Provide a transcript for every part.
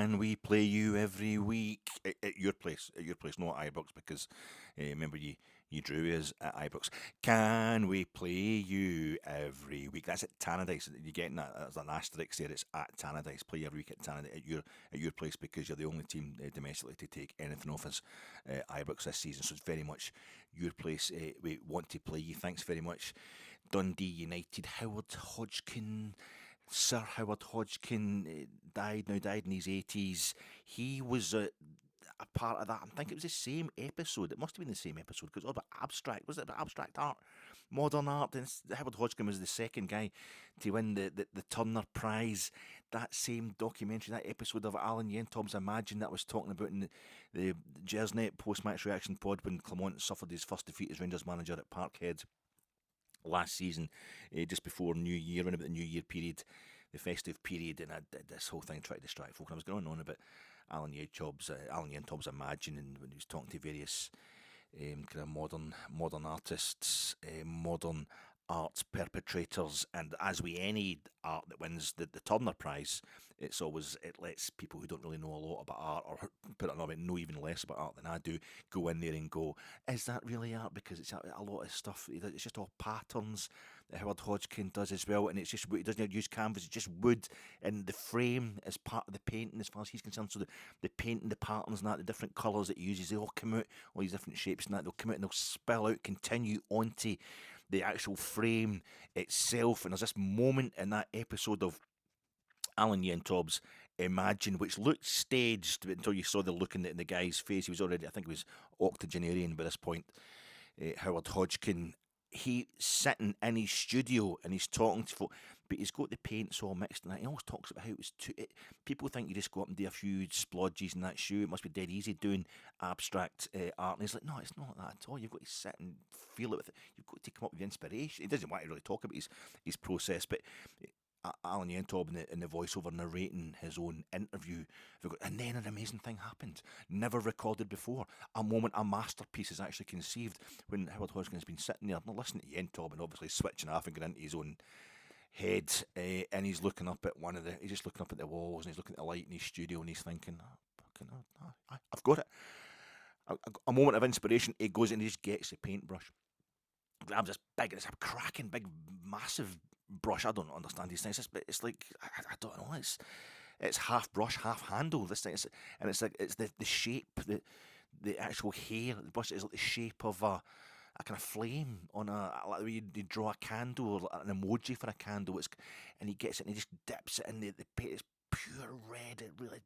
Can we play you every week at your place? At your place, not at iBooks, because remember you drew us at iBooks. Can we play you every week? That's at Tannadice. You're getting that. That's an asterisk there. It's at Tannadice. Play every week at Tannadice at your place because you're the only team domestically to take anything off us iBooks this season. So it's very much your place. We want to play you. Thanks very much, Dundee United. Howard Hodgkin. Sir Howard Hodgkin died in his 80s. He was a part of that. I think it was the same episode. It must have been the same episode because it was all about abstract. Was it about abstract art? Modern art. And Howard Hodgkin was the second guy to win the Turner Prize. That same documentary, that episode of Alan Yentob's Imagine that I was talking about in the Gers post-match reaction pod when Clement suffered his first defeat as Rangers manager at Parkhead last season, just before New Year, around about the New Year period, the festive period, and I did this whole thing trying to distract folk. And I was going on about Alan Yentob's Imagine, and when he was talking to various kind of modern artists, modern art perpetrators, and as with any art that wins the Turner Prize, it lets people who don't really know a lot about art, or put it another way, know even less about art than I do, go in there and go, is that really art? Because it's a lot of stuff, it's just all patterns that Howard Hodgkin does as well, and it's just, he doesn't use canvas, it's just wood, and the frame is part of the painting as far as he's concerned, so the painting, the patterns and that, the different colours it uses, they all come out, all these different shapes and that, they'll come out and they'll spill out, continue onto the actual frame itself. And there's this moment in that episode of Alan Yentob's Imagine, which looked staged until you saw the look in the guy's face. He was already, I think he was octogenarian by this point, Howard Hodgkin. He's sitting in his studio and he's talking to folk, but he's got the paints all mixed and that. He always talks about how it's people think you just go up and do a few splodges in that shoe. It must be dead easy doing abstract art. And he's like, no, it's not that at all. You've got to sit and feel it with it. You've got to come up with inspiration. He doesn't want to really talk about his process, but Alan Yentob in the voiceover narrating his own interview. And then an amazing thing happened, never recorded before. A moment, a masterpiece is actually conceived when Howard Hodgkin has been sitting there and listening to Yentob and obviously switching off and going into his own head. And he's looking up at he's just looking up at the walls and he's looking at the light in his studio and he's thinking, I've got it. A moment of inspiration, he goes and he just gets a paintbrush, grabs this big, it's a cracking big, massive brush. I don't understand these things, but it's like I don't know. It's half brush, half handle. This thing, it's like it's the shape, the actual hair. The brush is like the shape of a kind of flame on like the way you draw a candle or an emoji for a candle. And he gets it and he just dips it in the paint. It's pure red, really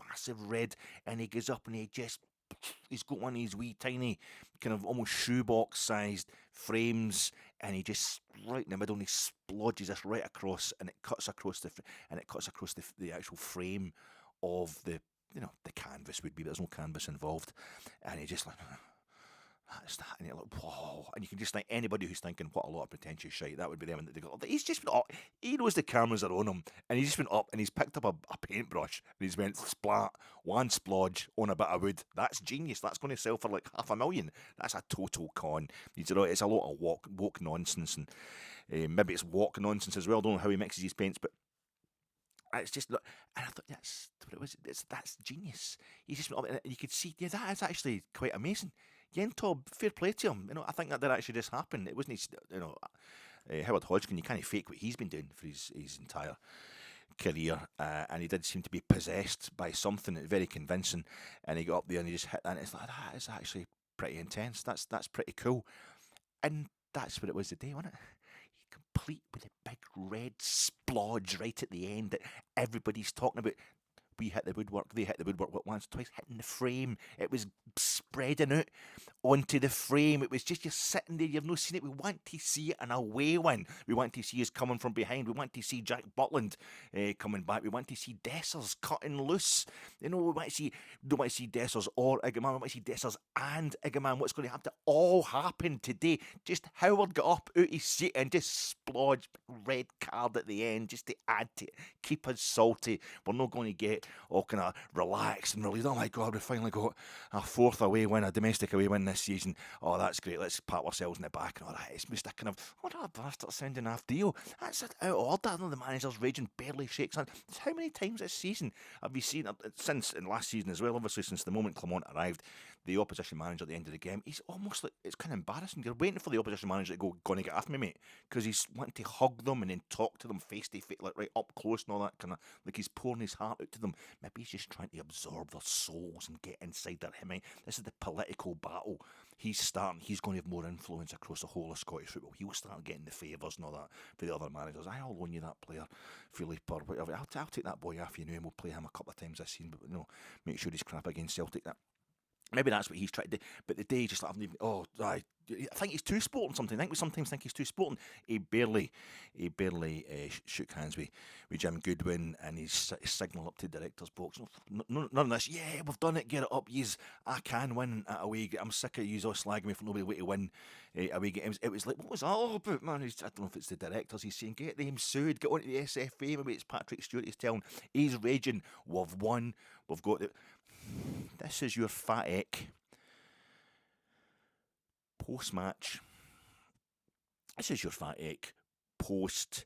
massive red, and he goes up and he's got one of these wee tiny kind of almost shoebox sized frames, and he just right in the middle and he splodges this right across, and it cuts across the actual frame of the canvas would be, but there's no canvas involved, and he just like that's that, and you're like, whoa, and you can just think anybody who's thinking what a lot of pretentious shite that would be them, and they go, he's just went up, he knows the cameras are on him, and he just went up and he's picked up a paintbrush and he's went splat one splodge on a bit of wood. That's genius. That's going to sell for like $500,000. That's a total con. It's a lot of woke nonsense, and maybe it's walk nonsense as well. I don't know how he mixes his paints, but it's just, and I thought that's what it was. That's genius. He just went up, and you could see, yeah, that is actually quite amazing. Yentob, fair play to him. I think that did actually just happen. It wasn't, Howard Hodgkin. You can't fake what he's been doing for his entire career, and he did seem to be possessed by something very convincing. And he got up there and he just hit that. And it's like that is actually pretty intense. That's pretty cool, and that's what it was today, wasn't it? Complete with a big red splodge right at the end that everybody's talking about. We hit the woodwork, they hit the woodwork once, twice, hitting the frame. It was spreading out onto the frame. It was just you're sitting there, you've not seen it. We want to see it in a away win. We want to see us coming from behind. We want to see Jack Butland coming back. We want to see Dessers cutting loose. We don't want to see Dessers or Igaman. We want to see Dessers and Igaman. What's going to have to all happen today? Just Howard got up out his seat and just splodged red card at the end just to add to it. Keep us salty. We're not going to get get all kind of relaxed and relieved. Oh my God, we finally got a fourth away win, a domestic away win this season. Oh, that's great. Let's pat ourselves in the back and all that. It's just a kind of, what a bastard sounding off Dio. That's out of order. I know the manager's raging, barely shakes hands. How many times this season have we seen, since, in last season as well, obviously since the moment Clement arrived, the opposition manager at the end of the game, he's almost like, it's kind of embarrassing. You're waiting for the opposition manager to go, "Gonna get after me, mate," because he's wanting to hug them and then talk to them face to face, like right up close and all that kind of, like he's pouring his heart out to them. Maybe he's just trying to absorb their souls and get inside their head. This is the political battle he's starting. He's going to have more influence across the whole of Scottish football. He'll start getting the favours and all that for the other managers. I'll loan you that player, Philippe, or whatever. I'll take that boy off you now and we'll play him a couple of times this season, but make sure he's crap against Celtic. Maybe that's what he's trying to do. But the day just like, I think he's too sporting something. I think we sometimes think he's too sporting. He barely shook hands with Jim Goodwin and he's signalled up to the director's box. None of this, yeah, we've done it, get it up, I can win at away. I'm sick of you all slagging me for nobody way to win away games. It was like, what was that all about, man? I don't know if it's the directors. He's saying, get them sued, get onto the SFA. Maybe it's Patrick Stewart he's telling. He's raging, we've won, we've got it. This is your fat egg post-match. This is your fat egg post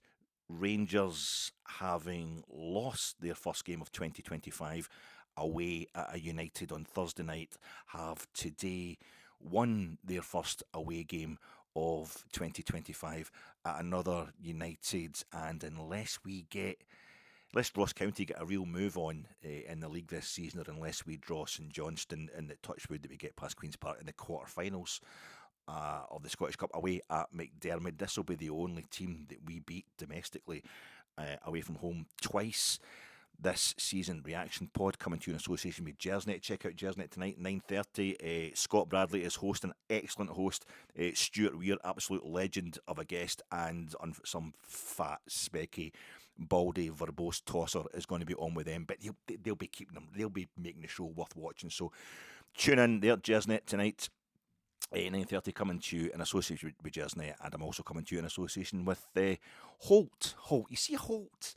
Rangers having lost their first game of 2025 away at a United on Thursday night, have today won their first away game of 2025 at another United, and unless Ross County get a real move on in the league this season, or unless we draw St Johnstone in the touchwood that we get past Queen's Park in the quarterfinals of the Scottish Cup away at McDermott, this will be the only team that we beat domestically away from home twice this season. Reaction pod coming to you in association with Gersnet. Check out Gersnet tonight, 9:30. Scott Bradley is hosting, excellent host. Stuart Weir, absolute legend of a guest, and some fat, specky, baldy, verbose tosser is going to be on with them. But they'll be keeping them. They'll be making the show worth watching. So tune in there, Gersnet tonight. 9:30 coming to you in association with Gersnet, and I'm also coming to you in association with Holt. You see a Holt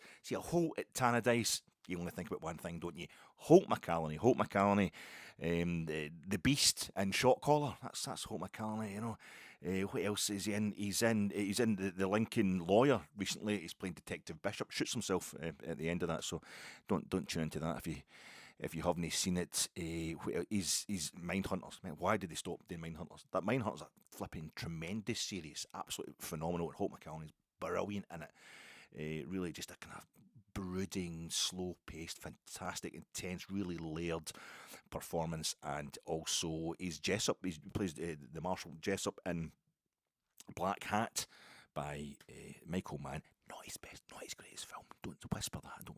at Tannadice, you only think about one thing, don't you? Holt McCallany, the beast in shot collar. That's Holt McCallany. What else is he in? He's in the Lincoln Lawyer recently. He's playing Detective Bishop. Shoots himself at the end of that. So don't tune into that if you haven't seen it. He's Mindhunters. Why did they stop doing Mindhunters? That Mindhunters are flipping tremendous series, absolutely phenomenal. Holt McCallany's brilliant in it. Really just a kind of brooding, slow-paced, fantastic, intense, really layered performance. And also he's Jessup. He plays the Marshal Jessup in Black Hat by Michael Mann. Not his best, not his greatest film. Don't whisper that. Don't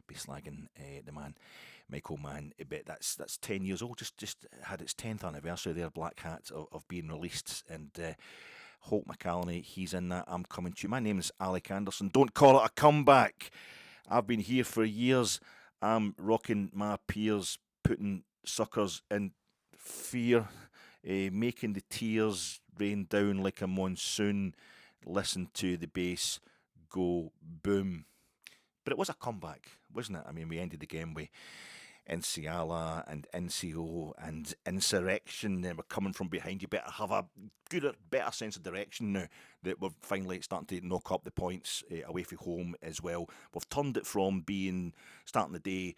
be slagging the man, Michael Mann. But that's 10 years old. Just had its 10th anniversary there. Black Hat of being released, and Holt McCallany, he's in that. I'm coming to you. My name's Alec Anderson. Don't call it a comeback. I've been here for years. I'm rocking my peers, putting suckers in fear, making the tears rain down like a monsoon. Listen to the bass go boom. But it was a comeback, wasn't it? I mean, we ended the game with Inciala and NCO and Insurrection. They were coming from behind. You better have a better sense of direction now that we're finally starting to knock up the points away from home as well. We've turned it from being, starting the day,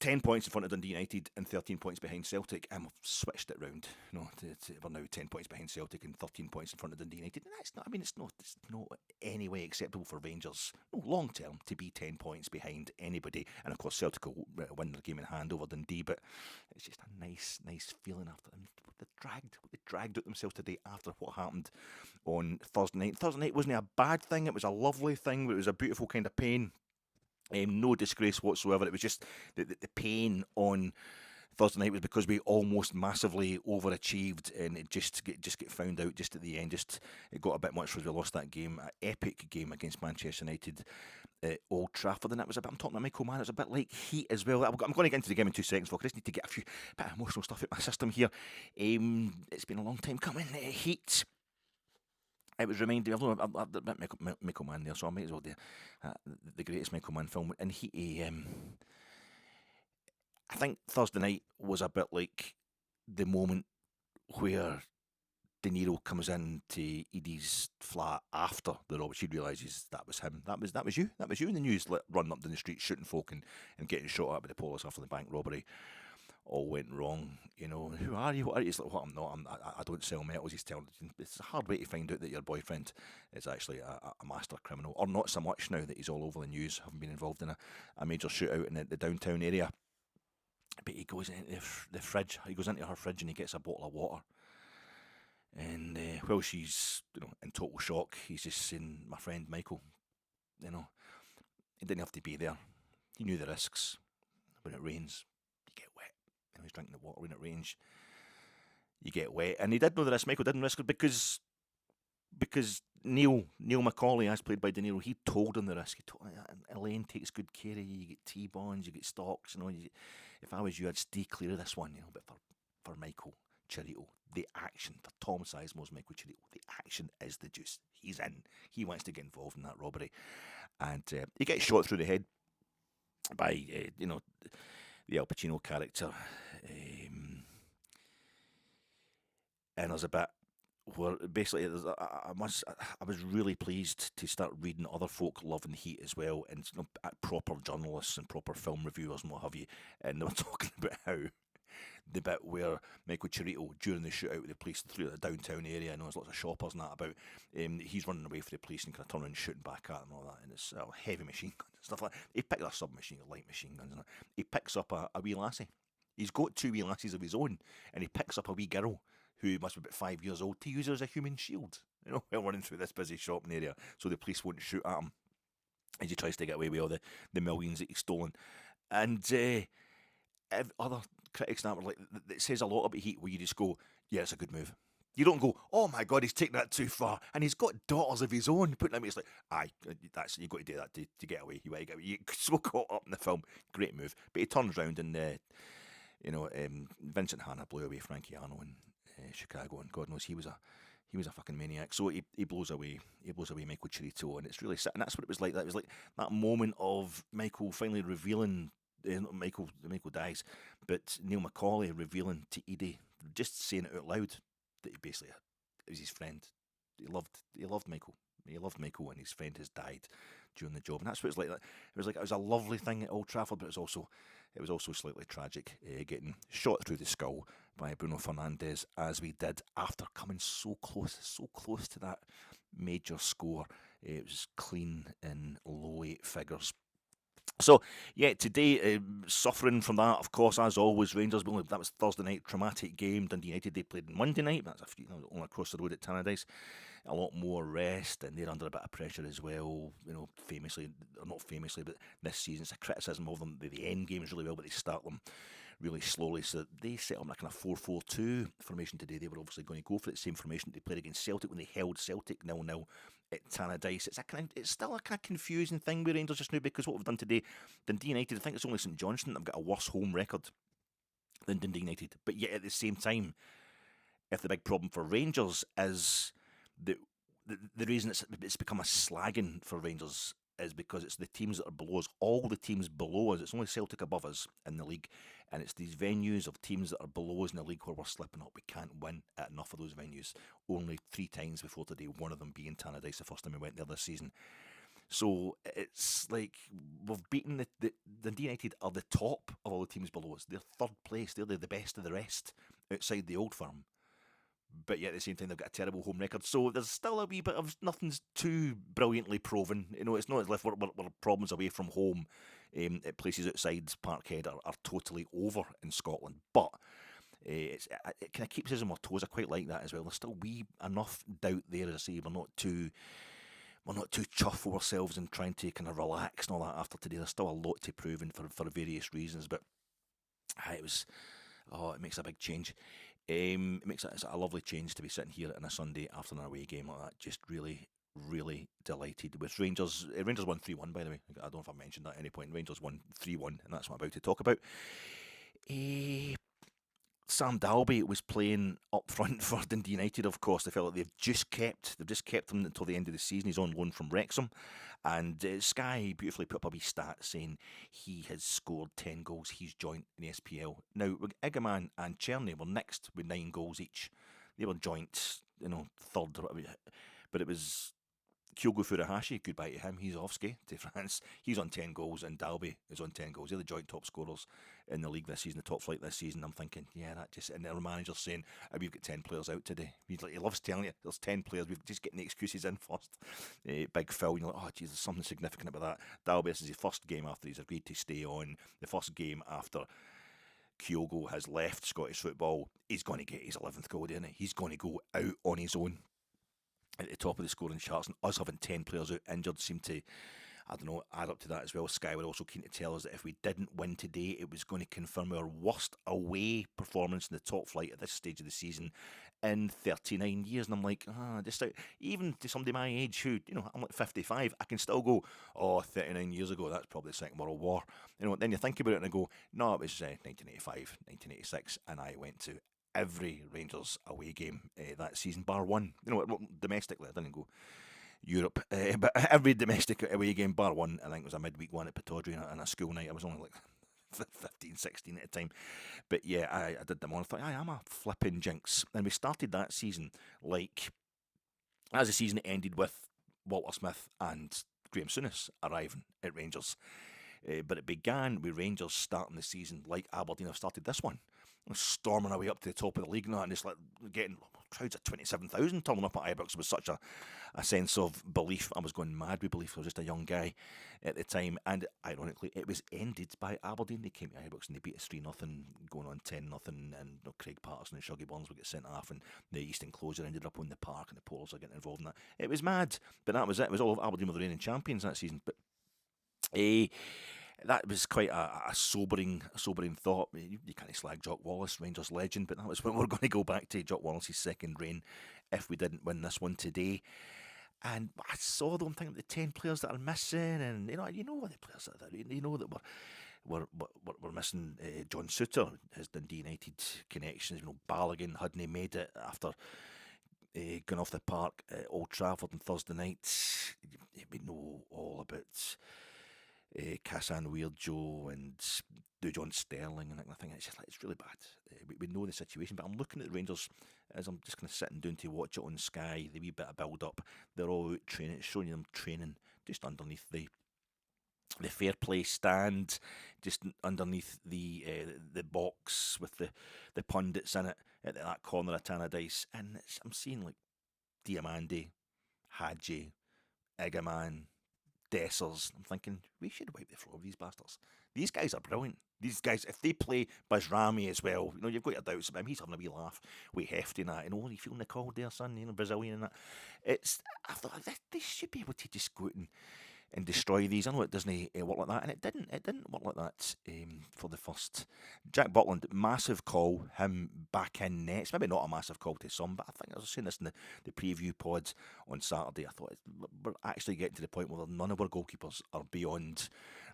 10 points in front of Dundee United and 13 points behind Celtic, and we've switched it round. We're now 10 points behind Celtic and 13 points in front of Dundee United. And that's not, I mean, it's not any way acceptable for Rangers, long term, to be 10 points behind anybody. And of course, Celtic will win their game in hand over Dundee, but it's just a nice feeling after them. They dragged out themselves today after what happened on Thursday night. Thursday night wasn't a bad thing, it was a lovely thing, it was a beautiful kind of pain. No disgrace whatsoever. It was just the pain on Thursday night was because we almost massively overachieved, and it just get found out just at the end. It got a bit much for us. We lost that game, an epic game against Manchester United at Old Trafford, and that was a bit. I'm talking about Michael Mann. It was a bit like Heat as well. I'm going to get into the game in 2 seconds, folks. I just need to get a bit of emotional stuff out my system here. It's been a long time coming. Heat. It was reminding me. I've met Michael Mann there, so I might as well do the greatest Michael Mann film. And I think Thursday night was a bit like the moment where De Niro comes in to Edie's flat after the robbery. She realises that was him. That was you. That was you in the news, running up down the street, shooting folk and getting shot at by the police after the bank robbery. All went wrong. Who are you? What are you? It's like, what I'm not. I don't sell metals. He's telling. It's a hard way to find out that your boyfriend is actually a master criminal, or not so much now that he's all over the news, having been involved in a major shootout in the downtown area. But he goes into the fridge. He goes into her fridge and he gets a bottle of water. And while she's in total shock, he's just saying, "My friend Michael, he didn't have to be there. He knew the risks. When it rains, you get wet. He's drinking the water. When it rains, you get wet." And he did know the risk. Michael didn't risk it because Neil Macaulay, as played by De Niro, he told him the risk. He told Elaine takes good care of you. You get T-bonds, you get stocks. If I was you, I'd stay clear of this one. But for Michael Chirito, the action, for Tom Sizemore's Michael Chirito, the action is the juice. He's in. He wants to get involved in that robbery, and he gets shot through the head by the Al Pacino character, and there's a bit where basically I was really pleased to start reading other folk loving Heat as well, and proper journalists and proper film reviewers and what have you, and they were talking about how the bit where Michael Chirito, during the shootout with the police through the downtown area, and there's lots of shoppers and that about, he's running away from the police and kind of turning and shooting back at them and all that, and it's heavy machine guns and stuff like that. He picked a submachine, light machine guns, and he picks up a wee lassie. He's got two wee lassies of his own, and he picks up a wee girl who must be about 5 years old to use her as a human shield, while running through this busy shopping area, so the police won't shoot at him as he tries to get away with all the millions that he's stolen. And other critics now were like, it says a lot about Heat, where you just go, yeah, it's a good move. You don't go, oh my God, he's taking that too far, and he's got daughters of his own. Putting them, it's like, aye, you've got to do that to get away. You so caught up in the film, great move. But he turns round and Vincent Hanna blew away Frankie Arno in Chicago, and God knows he was a fucking maniac. So he blows away Michael Chirito, and it's really sad. And that's what it was like. That was like that moment of Michael finally revealing. Michael dies, but Neil Macaulay revealing to Edie, just saying it out loud, that he basically was his friend. He loved Michael. He loved Michael, and his friend has died during the job. And that's what it's like. It was a lovely thing at Old Trafford, but it was also slightly tragic, getting shot through the skull by Bruno Fernandes, as we did after coming so close to that major score. It was clean in low eight figures. So, yeah, today, suffering from that, of course, as always, Rangers, that was Thursday night, traumatic game. Dundee United, they played Monday night, that's only across the road at Tannadice. A lot more rest, and they're under a bit of pressure as well, famously, or not famously, but this season, it's a criticism of them. The end games really well, but they start them really slowly. So they set up a kind of 4-4-2 formation today. They were obviously going to go for the same formation they played against Celtic when they held Celtic 0-0 at Tannadice. It's still a kind of confusing thing with Rangers just now, because what we've done today, Dundee United, I think it's only St Johnstone that have got a worse home record than Dundee United. But yet at the same time, if the big problem for Rangers is the reason it's become a slagging for Rangers is because it's the teams that are below us. All the teams below us, it's only Celtic above us in the league, and it's these venues of teams that are below us in the league where we're slipping up. We can't win at enough of those venues. Only 3 times before today, one of them being Tannadice, the first time we went there this season. So it's like we've beaten the Dundee United are the top of all the teams below us. They're third place. They're the best of the rest outside the Old Firm. But yet at the same time, they've got a terrible home record. So there's still a wee bit of nothing's too brilliantly proven. It's not as if we're problems away from home at places outside Parkhead are totally over in Scotland. But it kind of keeps us on our toes. I quite like that as well. There's still enough doubt there, as I say. We're not too chuffed with ourselves and trying to kind of relax and all that after today. There's still a lot to prove for various reasons. But it makes a big change. It makes it a lovely change to be sitting here on a Sunday after an away game like that. Just really, really delighted with Rangers. Rangers won 3-1, by the way. I don't know if I mentioned that at any point. Rangers won 3-1, and that's what I'm about to talk about. Sam Dalby was playing up front for Dundee United. Of course, they felt like they've just kept him until the end of the season. He's on loan from Wrexham, and Sky beautifully put up a wee stat saying he has scored 10 goals. He's joint in the SPL now. Igaman and Cherny were next with 9 goals each. They were joint, third, or whatever. But it was Kyogo Furuhashi, goodbye to him. He's off ski to France. He's on 10 goals, and Dalby is on 10 goals. They're the joint top scorers in the league this season, the top flight this season. I'm thinking, yeah, that just. And their manager's saying, we've got 10 players out today. He loves telling you, there's 10 players. We've just getting the excuses in first. Big Phil, you're like, oh, geez, there's something significant about that. Dalby, this is his first game after he's agreed to stay on. The first game after Kyogo has left Scottish football. He's going to get his 11th goal, isn't he? He's going to go out on his own at the top of the scoring charts, and us having 10 players out injured seemed to, I don't know, add up to that as well. Sky were also keen to tell us that if we didn't win today, it was going to confirm our worst away performance in the top flight at this stage of the season in 39 years. And I'm like, even to somebody my age who, I'm like 55, I can still go, 39 years ago, that's probably the Second World War. Then you think about it and I go, no, it was 1985, 1986, and I went to every Rangers away game that season, bar one. Domestically, I didn't go Europe, but every domestic away game, bar one. I think it was a midweek one at Pataudry and a school night. I was only like 15, 16 at the time. But yeah, I did them on. I thought, I'm a flipping jinx. And we started that season like, as the season ended with Walter Smith and Graham Souness arriving at Rangers. But it began with Rangers starting the season like Aberdeen have started this one, storming our way up to the top of the league now, and just like getting crowds of 27,000 turning up at Ibrox with such a sense of belief. I was going mad with belief. I was just a young guy at the time, and ironically, it was ended by Aberdeen. They came to Ibrox and they beat us 3-0, going on 10-0, and Craig Patterson and Shuggy Burns would get sent off, and the East Enclosure ended up on the park, and the Poles are getting involved in that. It was mad, but that was it. It was all Aberdeen were the reigning champions that season, but that was quite a sobering thought. You can't slag Jock Wallace, Rangers legend, but that was when we're going to go back to Jock Wallace's second reign if we didn't win this one today. And I saw them thinking the 10 players that are missing, and what the players that are, that we're missing. John Suter, his Dundee United connections. Balogun hadn't made it after going off the park at Old Trafford on Thursday night. We know all about Kassan Weird-Joe and John Sterling, and I think it's just like, it's really bad. We know the situation, but I'm looking at the Rangers as I'm just kind of sitting down to watch it on Sky, the wee bit of build-up. They're all out training. It's showing them training just underneath the fair play stand, just underneath the box with the pundits in it at that corner of Tannadice, and I'm seeing like Diomande, Hadji, Igaman, Dessers. I'm thinking, we should wipe the floor of these bastards. These guys are brilliant. These guys, if they play Bajrami as well, you've got your doubts about him. He's having a wee laugh with Hefty and that. You feeling the cold there, son? Brazilian and that. I thought, they should be able to just go out and destroy these. I know it doesn't work like that, and it didn't work like that for the first. Jack Butland, massive call, him back in nets. Maybe not a massive call to some, but I think I was saying this in the preview pods on Saturday. I thought we're actually getting to the point where none of our goalkeepers are beyond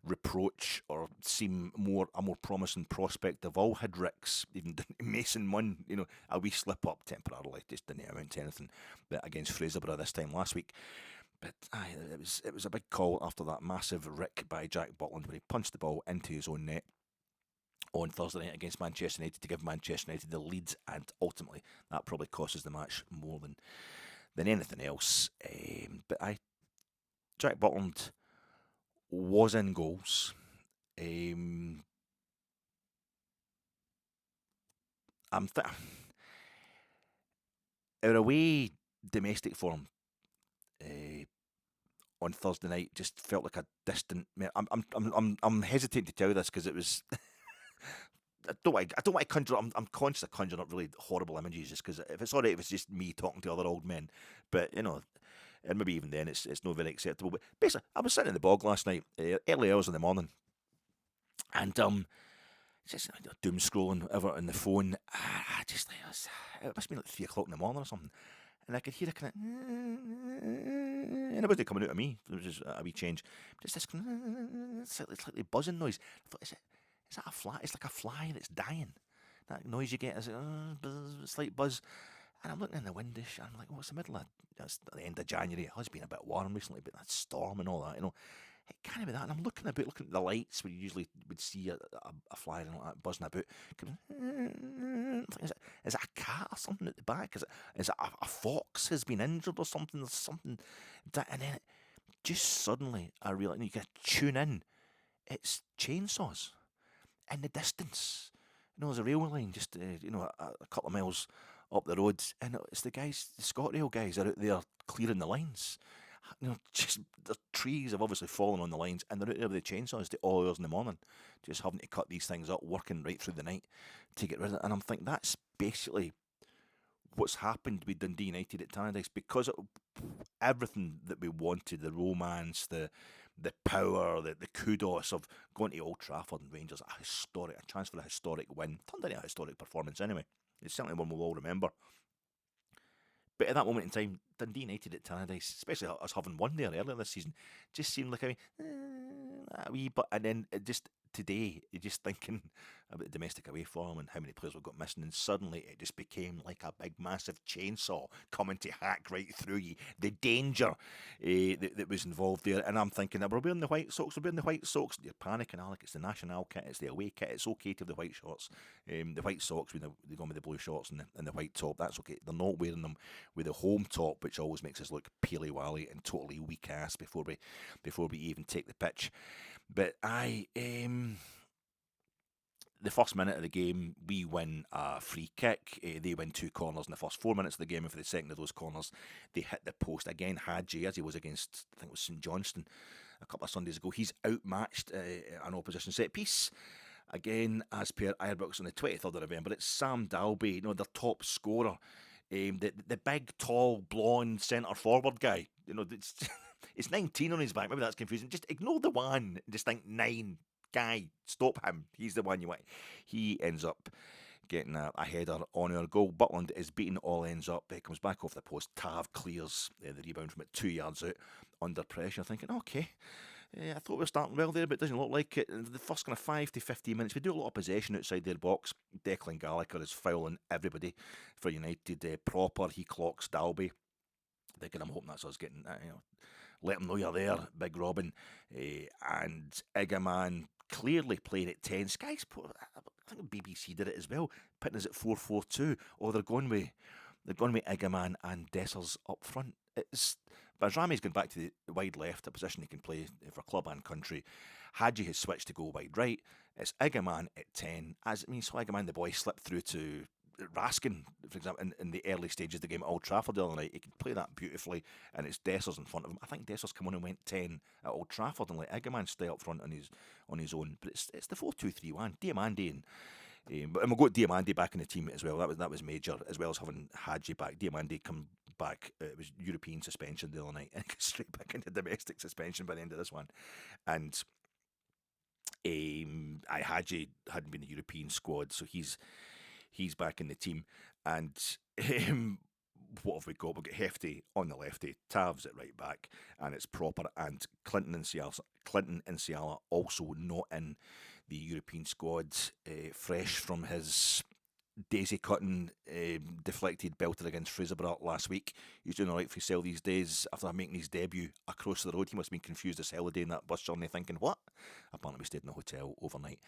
reproach or seem a more promising prospect. They've all had ricks, even Mason Munn, a wee slip up temporarily, just didn't amount to anything. But against Fraserburgh this time last week. But it was a big call after that massive rick by Jack Butland when he punched the ball into his own net on Thursday night against Manchester United to give Manchester United the lead, and ultimately that probably cost us the match more than anything else. But Jack Butland was in goals. Our away domestic form on Thursday night just felt like a distant. I'm hesitating to tell you this because it was. I don't want to conjure. I'm conscious of conjuring up really horrible images just because if it's alright, if it's just me talking to other old men, but and maybe even then it's not very acceptable. But basically, I was sitting in the bog last night, early hours in the morning, and just doom scrolling whatever on the phone. It must have been like 3 o'clock in the morning or something. And I could hear a kind of, and it wasn't coming out of me. It was just a wee change. Just this slightly buzzing noise. I thought, is that a fly? It's like a fly that's dying. that noise you get is buzz, slight buzz. And I'm looking in the window, and I'm like, oh, it's the middle of, it's the end of January. It has been a bit warm recently, but that storm and all that, it can't be that. And I'm looking about, looking at the lights where you usually would see a flyer and all that buzzing about. Is it a cat or something at the back? Is it a fox has been injured or something? There's something that, and then just suddenly I realised, you can tune in, it's chainsaws in the distance. There's a railway line just a couple of miles up the road, and it's the guys, the ScotRail guys, are out there clearing the lines. Just the trees have obviously fallen on the lines, and they're out there with the chainsaws to all hours in the morning, just having to cut these things up, working right through the night to get rid of it. And I'm thinking that's basically what's happened with Dundee United at Tannadice, because everything that we wanted, the romance, the power, the kudos of going to Old Trafford and Rangers, a chance for a historic win, turned into a historic performance anyway. It's certainly one we'll all remember. But at that moment in time, Dundee United at Tannadice, especially us having won there earlier this season, just seemed like a wee but. And then just today, you're just thinking about the domestic away form and how many players we've got missing, and suddenly it just became like a big, massive chainsaw coming to hack right through you. The danger that was involved there, and I'm thinking, we're wearing the white socks, You're panicking, Alec. It's the national kit, it's the away kit. It's okay to have the white shorts, the white socks with they're going with the blue shorts and the white top. That's okay. They're not wearing them with the home top, which always makes us look peely wally and totally weak ass before we even take the pitch. But the first minute of the game, we win a free kick. They win 2 corners in the first 4 minutes of the game, and for the second of those corners, they hit the post again. Hadji, as he was against, I think it was St Johnstone a couple of Sundays ago, he's outmatched an opposition set piece. Again, as per Irebooks on the 23rd of November, it's Sam Dalby, their top scorer. The big, tall, blonde centre forward guy. It's 19 on his back. Maybe that's confusing. Just ignore the one. Just think 9 guy. Stop him. He's the one you want. He ends up getting a header on our goal. Butland is beaten. All ends up. It comes back off the post. Tav clears the rebound from it 2 yards out under pressure. Thinking, okay. I thought we were starting well there, but it doesn't look like it. The first kind of 5 to 15 minutes, we do a lot of possession outside their box. Declan Gallagher is fouling everybody for United proper. He clocks Dalby. Thinking, I'm hoping that's us getting, let them know you're there, Big Robin. And Igaman clearly playing at 10. Sky Sport, I think BBC did it as well, putting us at 4-4-2. Oh, they're going with Igaman and Dessers up front. Bajrami's gone back to the wide left, a position he can play for club and country. Hadji has switched to go wide right. It's Igaman at 10. So Igaman, the boy, slipped through to Raskin, for example, in the early stages of the game at Old Trafford the other night. He could play that beautifully, and it's Dessers in front of him. I think Dessers come on and went 10 at Old Trafford and let Igaman stay up front on his own. But it's the 4-2-3-1. Diomande and we'll go Diomande back in the team as well. That was major, as well as having Hadji back. Diomande come back. It was European suspension the other night, and goes straight back into domestic suspension by the end of this one. And Hadji hadn't been in the European squad, so he's back in the team. And what have we got? We've got Hefty on the lefty, Tav's at right back, and it's proper. And Clinton and Ciala also not in the European squad, fresh from his daisy cutting deflected belter against Fraserburgh last week. He's doing alright for himself these days after making his debut across the road. He must have been confused as hell a day in that bus journey, thinking, what? Apparently we stayed in a hotel overnight.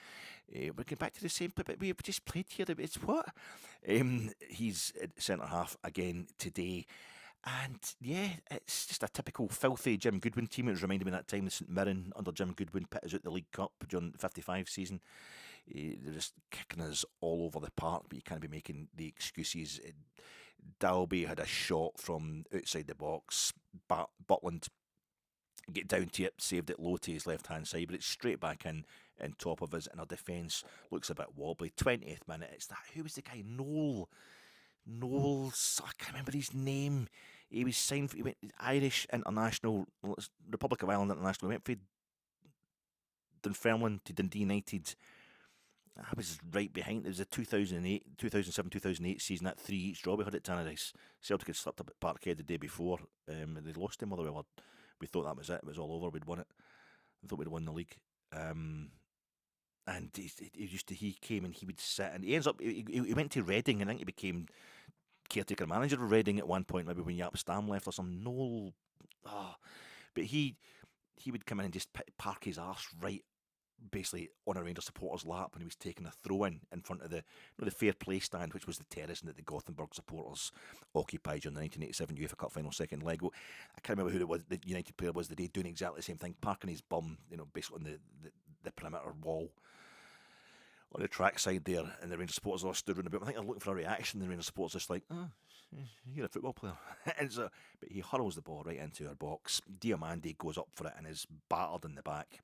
We're getting back to the same, but we've just played here. It's what? He's at centre half again today. And yeah, it's just a typical filthy Jim Goodwin team. It was reminding me of that time the St Mirren under Jim Goodwin pit us out the League Cup during the 55 season. They're just kicking us all over the park, but you can't be making the excuses. Dalby had a shot from outside the box. Butland get down to it, saved it low to his left-hand side, but it's straight back in top of us, and our defence looks a bit wobbly. 20th minute, it's that, who was the guy? Knowles, I can't remember his name. He was signed for, he went Irish International, Republic of Ireland International. He went for Dunfermline to Dundee United. I was right behind. It was a 2007-2008 season, that 3-each draw we had at Tannadice. Celtic had slipped up at Parkhead the day before. They lost him, Motherwell. We thought that was it. It was all over. We'd won it. We thought we'd won the league. and he came and he would sit, and he ends up he went to Reading, and I think he became caretaker manager of Reading at one point, maybe when Jaap Stam left or some Noel. But he would come in and just park his arse right basically on a Rangers supporter's lap when he was taking a throw in front of the fair play stand, which was the terrace that the Gothenburg supporters occupied during the 1987 UEFA Cup final second leg. Well, I can't remember who it was, the United player was the day, doing exactly the same thing, parking his bum, basically on the perimeter wall on the track side there, and the Rangers supporters all stood around about. I think they're looking for a reaction. The Rangers supporters just like, oh, you're a football player. And so, but he hurls the ball right into our box. Diomande goes up for it and is battered in the back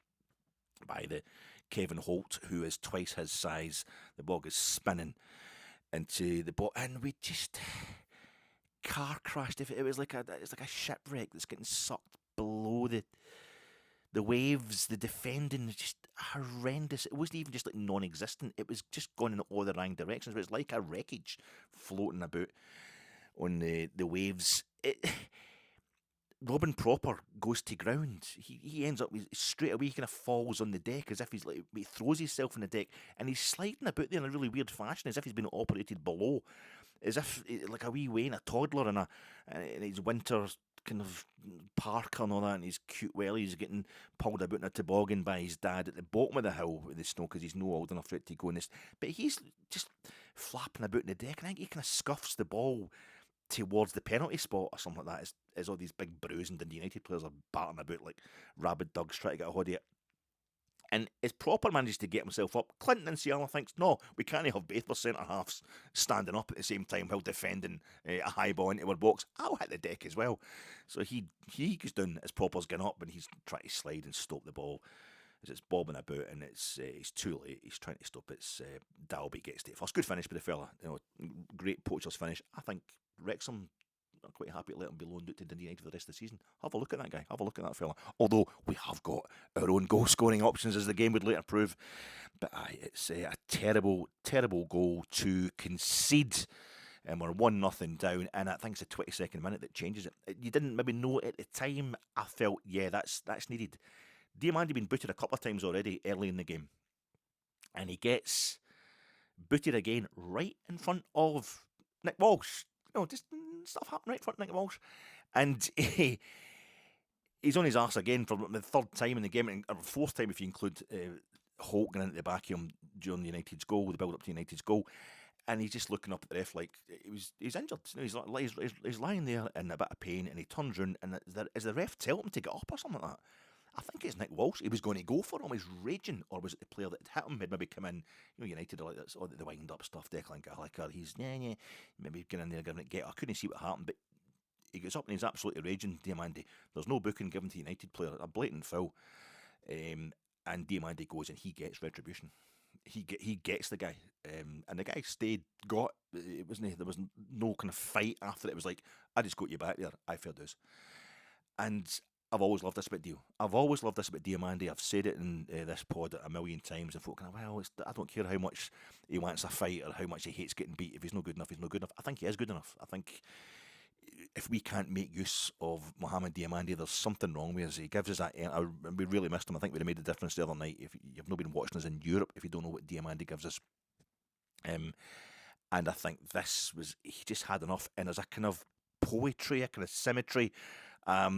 by the Kevin Holt, who is twice his size. The ball is spinning into the ball, and we just car crashed. If it was it's like a shipwreck that's getting sucked below the waves. The defending is just horrendous. It wasn't even just like non-existent. It was just going in all the wrong directions. It was like a wreckage floating about on the waves. Robin Proper goes to ground. He ends up straight away. He kind of falls on the deck as if he throws himself on the deck, and he's sliding about there in a really weird fashion, as if he's been operated below, as if like a wee Wayne, a toddler in his winter kind of parka and all that, and his cute wellies getting pulled about in a toboggan by his dad at the bottom of the hill with the snow because he's no old enough for it to go in this. But he's just flapping about in the deck, and I think he kind of scuffs the ball towards the penalty spot or something like that, as all these big bruising Dundee United players are batting about like rabid dogs trying to get a hold of it. And as Proper manages to get himself up, Clinton and Ciala thinks, no, we can't have both our centre-halves standing up at the same time while defending a high ball into our box. I'll hit the deck as well. So he goes down as Proper's getting up, and he's trying to slide and stop the ball as it's bobbing about, and it's too late. He's trying to stop it. Dalby gets to it first. Good finish by the fella. Great poacher's finish. I think Wrexham are quite happy to let him be loaned out to Dundee United for the rest of the season. Have a look at that guy. Have a look at that fella. Although we have got our own goal scoring options, as the game would later prove. But it's a terrible, terrible goal to concede. And we're 1-0 down, and I think it's the 22nd minute that changes it. You didn't maybe know it at the time. I felt, yeah, that's needed. Diomande had been booted a couple of times already early in the game, and he gets booted again right in front of Nick Walsh. Just stuff happened right in front of Nick Walsh, and he's on his arse again for the third time in the game, or fourth time if you include Holt going into the back of him during United's goal, the build up to United's goal. And he's just looking up at the ref like he's injured. He's lying there in a bit of pain, and he turns round, and is the ref telling him to get up or something like that? I think it's Nick Walsh. He was going to go for him. He's raging, or was it the player that had hit him? Had maybe come in. United are like that's all the wind up stuff. Declan Gallagher. He's maybe getting in there, giving it get. I couldn't see what happened, but he gets up and he's absolutely raging. Diomande. There's no booking given to United player. A blatant foul, and Diomande goes and he gets retribution. He gets the guy, and the guy it wasn't. There was no kind of fight after it. It was like, I just got you back there. I fair dues. And I've always loved this about Dio. I've always loved this about Diomande. I've said it in this pod a million times, and folk kind of, I don't care how much he wants a fight or how much he hates getting beat. If he's not good enough, he's not good enough. I think he is good enough. I think if we can't make use of Mohamed Diomande, there's something wrong with us. He gives us that. We really missed him. I think we'd have made a difference the other night. If you've not been watching us in Europe, if you don't know what Diomande gives us, and I think he just had enough. And there's a kind of poetry, a kind of symmetry, a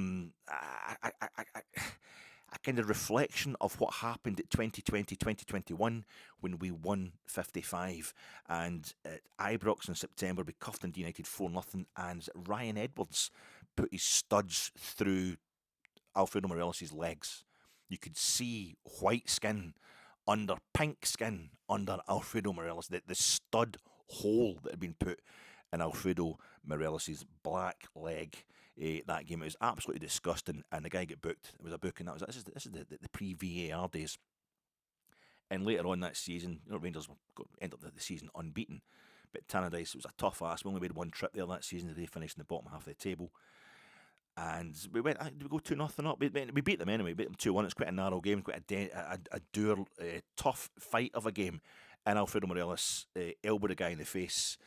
kind of reflection of what happened at 2020, 2021 when we won 55, and at Ibrox in September we cuffed Dundee United 4-0, and Ryan Edwards put his studs through Alfredo Morelos' legs. You could see white skin under pink skin under Alfredo Morelos, the stud hole that had been put in Alfredo Morelos' black leg. That game, it was absolutely disgusting, and the guy got booked. It was a booking. This is the pre-VAR days. And later on that season, Rangers ended up the season unbeaten. But Tannadice, it was a tough ask. We only made one trip there that season. They finished in the bottom half of the table. And we went, did we go 2-0 up? We beat them anyway. We beat them 2-1. It's quite a narrow game, quite a tough fight of a game. And Alfredo Morelos elbowed a guy in the face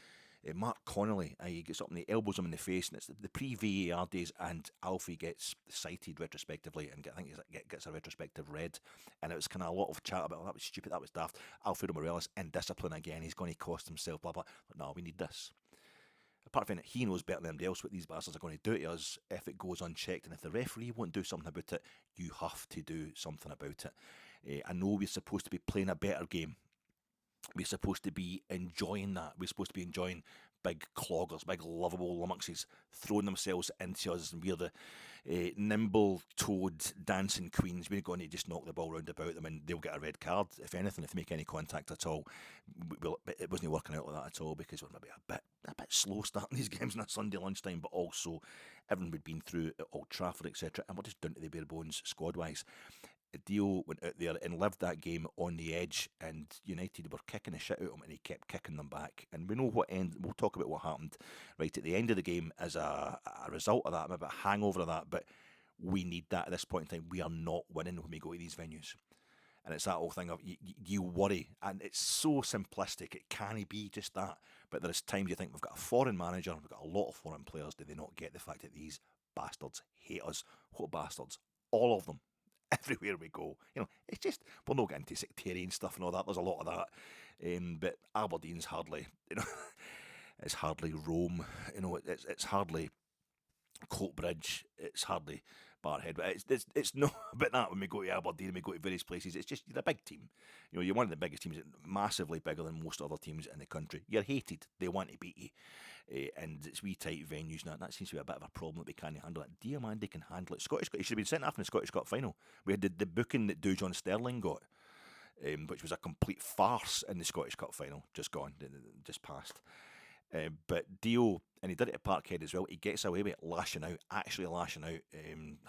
Mark Connolly, he gets up and he elbows him in the face, and it's the pre-VAR days, and Alfie gets cited retrospectively, and I think he gets a retrospective red, and it was kind of a lot of chat about, that was stupid, that was daft, Alfredo Morelos, indiscipline again, he's going to cost himself, blah, blah. But no, we need this. Apart from it, he knows better than anybody else what these bastards are going to do to us if it goes unchecked, and if the referee won't do something about it, you have to do something about it. I know we're supposed to be playing a better game. We're supposed to be enjoying that. We're supposed to be enjoying big cloggers, big lovable lummoxes throwing themselves into us, and we're the nimble-toed dancing queens. We're going to just knock the ball round about them, and they'll get a red card, if anything, if they make any contact at all. Well, it wasn't working out like that at all, because we're maybe a bit slow starting these games on a Sunday lunchtime, but also everyone we'd been through at Old Trafford, etc., and we're just down to the bare bones squad-wise. Dio went out there and lived that game on the edge, and United were kicking the shit out of him, and he kept kicking them back. And we know what end. We'll talk about what happened right at the end of the game as a result of that, maybe a hangover of that. But we need that at this point in time. We are not winning when we go to these venues, and it's that whole thing of you worry, and it's so simplistic. It can't be just that. But there's times you think we've got a foreign manager, we've got a lot of foreign players. Do they not get the fact that these bastards hate us? What bastards? All of them. Everywhere we go, it's just, we're not getting into sectarian stuff and all that. There's a lot of that, but Aberdeen's hardly, it's hardly Rome, it's hardly Coatbridge, it's hardly Barhead, but it's not about that when we go to Aberdeen and we go to various places. It's just, you're a big team. You're one of the biggest teams, massively bigger than most other teams in the country. You're hated. They want to beat you. And it's wee tight venues now. That seems to be a bit of a problem that we can't handle it. Diomande can handle it. He should have been sent off in the Scottish Cup final. We had the booking that John Sterling got, which was a complete farce in the Scottish Cup final. Just gone, just passed. But Dio, and he did it at Parkhead as well, he gets away with it, actually lashing out,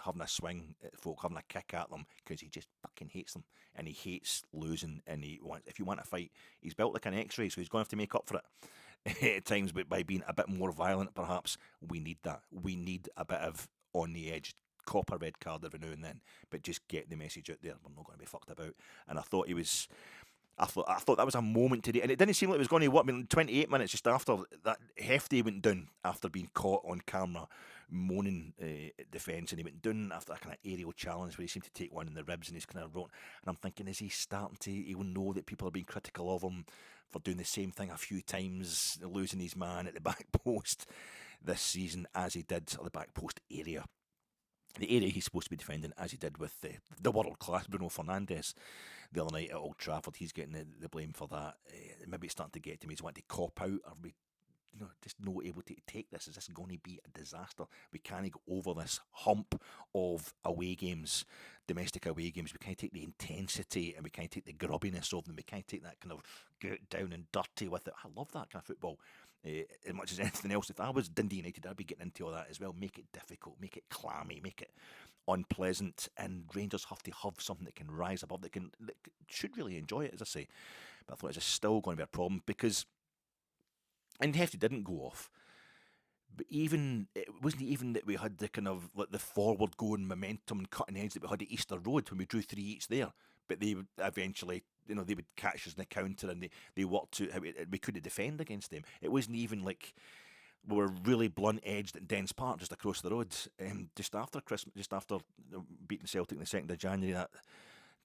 having a swing at folk, having a kick at them, because he just fucking hates them, and he hates losing, and if you want to fight, he's built like an X-ray, so he's going to have to make up for it at times, but by being a bit more violent, perhaps. We need that. We need a bit of on the edge, cop a red card every now and then, but just get the message out there. We're not going to be fucked about. And I thought that was a moment today, and it didn't seem like it was going to work. 28 minutes just after that, Hefty went down after being caught on camera moaning at defence, and he went down after a kind of aerial challenge where he seemed to take one in the ribs, and he's kind of wrote. And I'm thinking, is he starting to? He will know that people are being critical of him for doing the same thing a few times, losing his man at the back post this season as he did, or the back post area. The area he's supposed to be defending, as he did with the world-class Bruno Fernandes the other night at Old Trafford. He's getting the blame for that. Maybe it's starting to get to me. He's wanting to cop out. Are we just not able to take this? Is this going to be a disaster? We can't go over this hump of away games, domestic away games. We can't take the intensity, and we can't take the grubbiness of them. We can't take that kind of get down and dirty with it. I love that kind of football. As much as anything else, if I was Dundee United, I'd be getting into all that as well. Make it difficult, make it clammy, make it unpleasant, and Rangers have to have something that can rise above, that should really enjoy it, as I say. But I thought it was still going to be a problem, because, and Hefty didn't go off, but it wasn't even that we had the kind of like the forward going momentum and cutting edge that we had at Easter Road when we drew 3 each there. But they would eventually, they would catch us in the counter, and they worked to how we couldn't defend against them. It wasn't even like we were really blunt edged at Dens Park, just across the road, just after Christmas, just after beating Celtic on the 2nd of January. That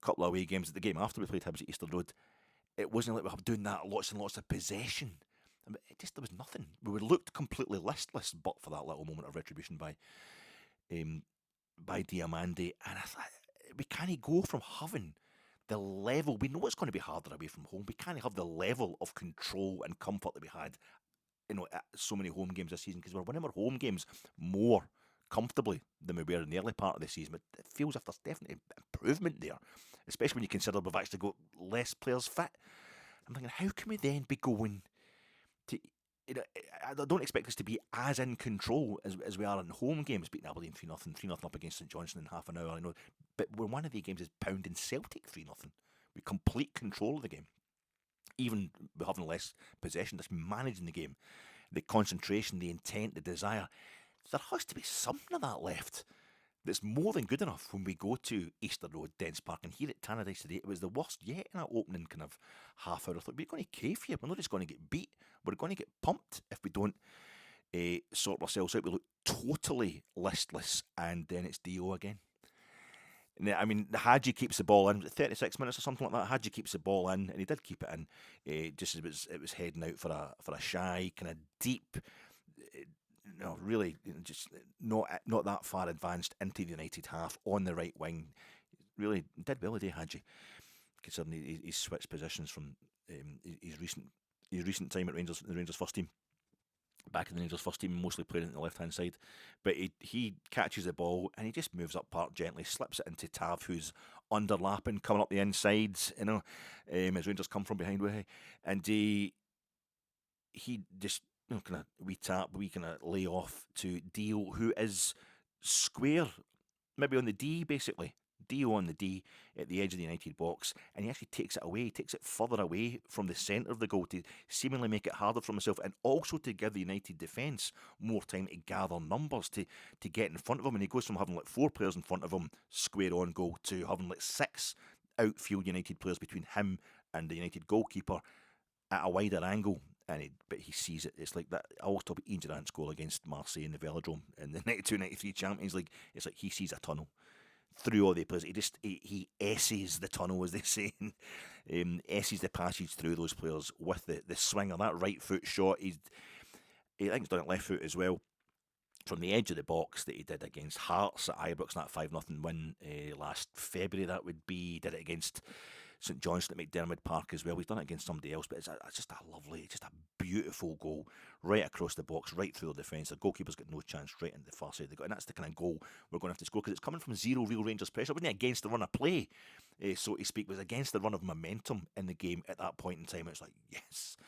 couple of away games, the game after we played Hibs at Easter Road, it wasn't like we were doing that lots and lots of possession. There was nothing. We looked completely listless, but for that little moment of retribution by Diomande, and I thought, we can't go from having the level. We know it's going to be harder away from home. We can't have the level of control and comfort that we had, at so many home games this season, because we're winning our home games more comfortably than we were in the early part of the season. But it feels like there's definitely improvement there, especially when you consider we've actually got less players fit. I'm thinking, how can we then be going to? I don't expect us to be as in control as we are in home games, beating Aberdeen 3-0, 3-0 up against St Johnstone in half an hour. I know, but when one of the games is pounding Celtic 3-0, with complete control of the game, even having less possession, just managing the game, the concentration, the intent, the desire. There has to be something of that left. that's more than good enough when we go to Easter Road, Dens Park, and here at Tannadice today, it was the worst yet in that opening kind of half hour. I thought, we're going to cave here. We're not just going to get beat. We're going to get pumped if we don't sort ourselves out. We look totally listless, and then it's Dio again. I mean, the Hadji keeps the ball in. 36 minutes or something like that. Hadji keeps the ball in, and he did keep it in. Just as it was heading out for a shy, kind of deep, really, just not that far advanced into the United half on the right wing. Really did well today, Hadji, considering he's switched positions from his recent time at Rangers, the Rangers first team. Back in the Rangers first team, mostly playing on the left-hand side. But he catches the ball and he just moves up park gently, slips it into Tav, who's underlapping, coming up the inside, as Rangers come from behind with him. And he just, kind of wee tap, wee kind of lay off to Dio, who is square, maybe on the D, basically. Dio on the D at the edge of the United box, and he actually takes it away, takes it further away from the centre of the goal to seemingly make it harder for himself, and also to give the United defence more time to gather numbers, to get in front of him. And he goes from having like 4 players in front of him, square on goal, to having like 6 outfield United players between him and the United goalkeeper at a wider angle. But he sees it. It's like that. I always talk about Ian Durant's goal against Marseille in the Velodrome in the 92-93 Champions League. It's like he sees a tunnel through all the players. He S's the tunnel, as they say. S's the passage through those players with the swing on that right foot shot. I think he's done it left foot as well, from the edge of the box, that he did against Hearts at Ibrox, that 5-0 win last February. That would be. He did it against St Johnstone at McDermott Park as well. He's done it against somebody else, but it's just a lovely, just a beautiful goal right across the box, right through the defence. The goalkeeper's got no chance, straight into the far side. And that's the kind of goal we're going to have to score, because it's coming from zero real Rangers pressure. It wasn't against the run of play, so to speak. It was against the run of momentum in the game at that point in time. It's like, yes,